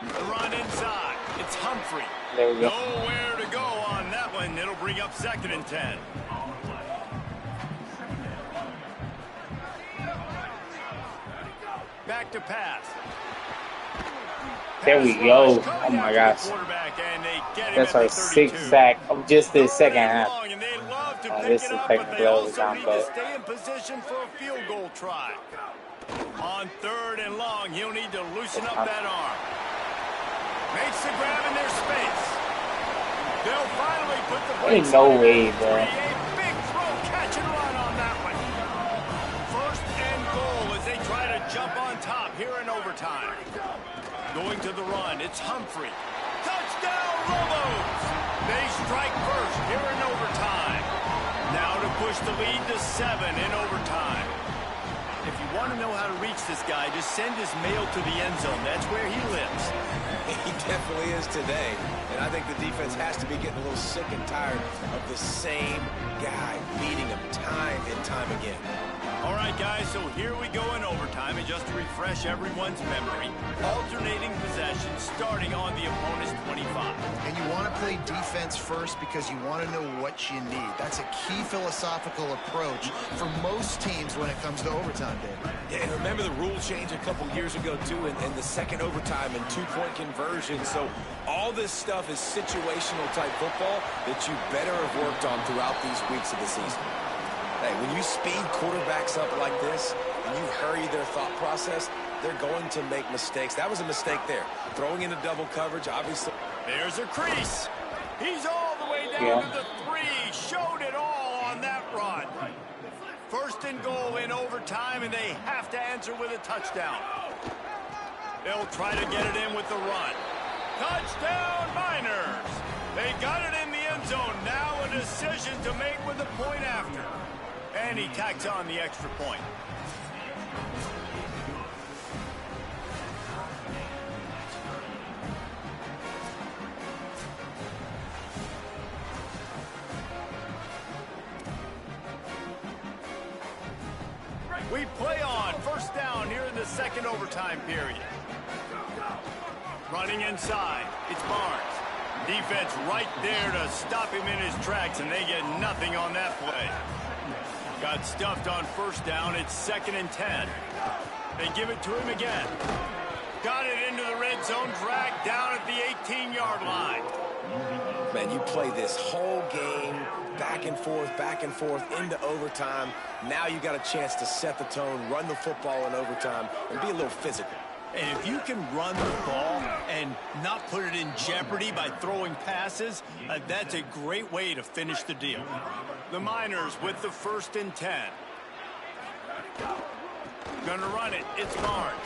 The run inside. It's Humphrey. There we go. Nowhere to go on that one. It'll bring up second and 10. Back to pass. There we go. Oh my gosh. That's our sixth sack of just this second half. This is technically overtime, but stay in position for a field goal try. On third and long, he'll need to loosen up that arm. Makes the grab in their space. They'll finally put the brakes ain't no on way, bro. A big throw, catch and run on that one. First and goal as they try to jump on top here in overtime. Going to the run, it's Humphrey. Touchdown, Lobos! They strike first here in overtime. Now to push the lead to 7 in overtime. If you want to know how to reach this guy, just send his mail to the end zone. That's where he lives. He definitely is today. And I think the defense has to be getting a little sick and tired of the same guy beating him time and time again. All right, guys, so here we go in overtime. And just to refresh everyone's memory, alternating possessions starting on the opponent's 25. And you want to play defense first because you want to know what you need. That's a key philosophical approach for most teams when it comes to overtime, David. Yeah, and remember the rule change a couple years ago, too, and the second overtime and two-point conversion. So all this stuff is situational type football that you better have worked on throughout these weeks of the season. Hey, when you speed quarterbacks up like this and you hurry their thought process, they're going to make mistakes. That was a mistake there. Throwing into double coverage, obviously. There's a crease. He's all the way down to the 3. Showed it all on that run. First and goal in overtime, and they have to answer with a touchdown. They'll try to get it in with the run. Touchdown, Miners! They got it in the end zone. Now a decision to make with the point after. And he tacks on the extra point. We play on. First down here in the second overtime period. Running inside. It's Barnes. Defense right there to stop him in his tracks, and they get nothing on that play. Got stuffed on first down. It's 2nd and 10. They give it to him again. Got it into the red zone. Dragged down at the 18-yard line. Man, you play this whole game back and forth into overtime. Now you got a chance to set the tone, run the football in overtime, and be a little physical. And if you can run the ball and not put it in jeopardy by throwing passes, that's a great way to finish the deal. The Miners with the 1st and 10. Gonna run it. It's Barnes.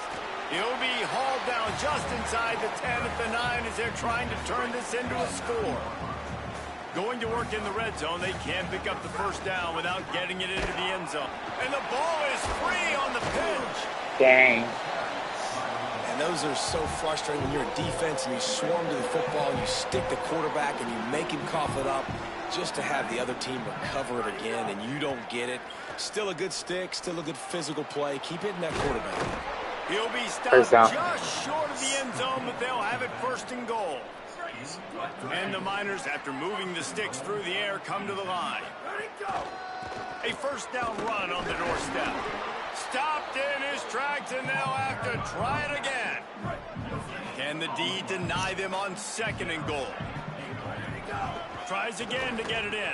He'll be hauled down just inside the 10 at the 9 as they're trying to turn this into a score. Going to work in the red zone. They can't pick up the first down without getting it into the end zone. And the ball is free on the pitch. Dang. And those are so frustrating when you're a defense and you swarm to the football, you stick the quarterback and you make him cough it up just to have the other team recover it again, and you don't get it. Still a good stick, still a good physical play. Keep hitting that quarterback. He'll be stopped just short of the end zone, but they'll have it 1st and goal. And the Miners, after moving the sticks through the air, come to the line. A first down run on the doorstep. Stopped in his tracks, and they'll have to try it again. Can the D deny them on 2nd and goal? Tries again to get it in.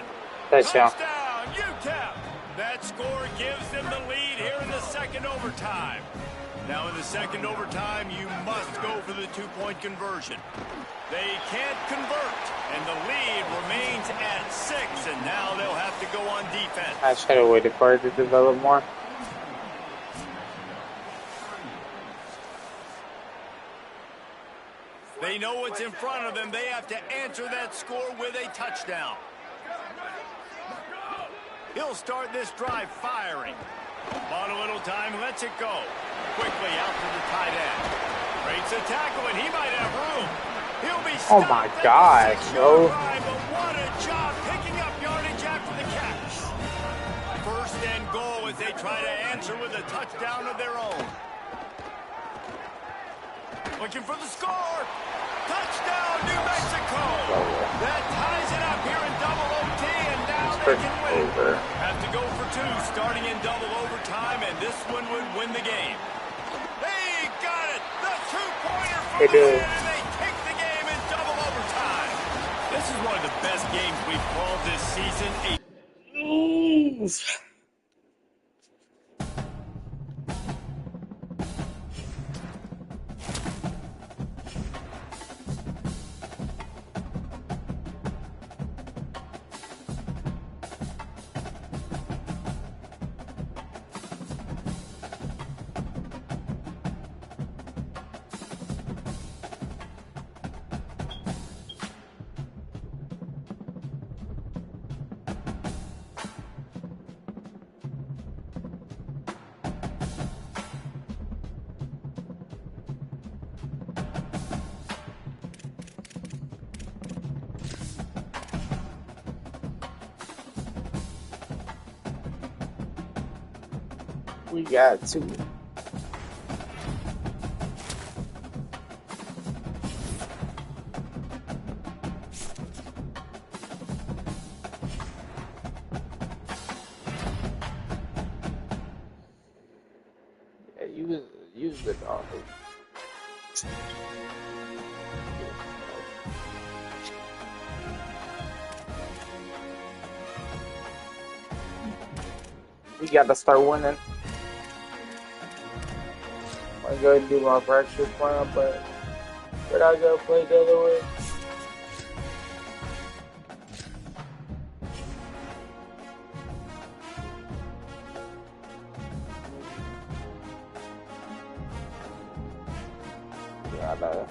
Touchdown, UTEP. That score gives them the lead here in the second overtime. Now in the second overtime, you must go for the two-point conversion. They can't convert, and the lead remains at 6, and now they'll have to go on defense. I should have waited for it to develop more. They know what's in front of them. They have to answer that score with a touchdown. He'll start this drive firing. Bought a little time, lets it go. Quickly out to the tight end. Breaks a tackle, and he might have room. He'll be stopped. Oh my gosh, yo. But what a job picking up yardage after the catch. 1st and goal as they try to answer with a touchdown of their own. Looking for the score. Touchdown, New Mexico. That ties it up here in double OT, and now they can win. Have to go for 2 starting in double overtime, and this one would win the game. They got it. The two-pointer for the win, and they take the game in double overtime. This is one of the best games we've called this season. We got two. Yeah, you was good dog. We got to start winning. I'm going to do my practice plan, but I go play the other way. Yeah, I know.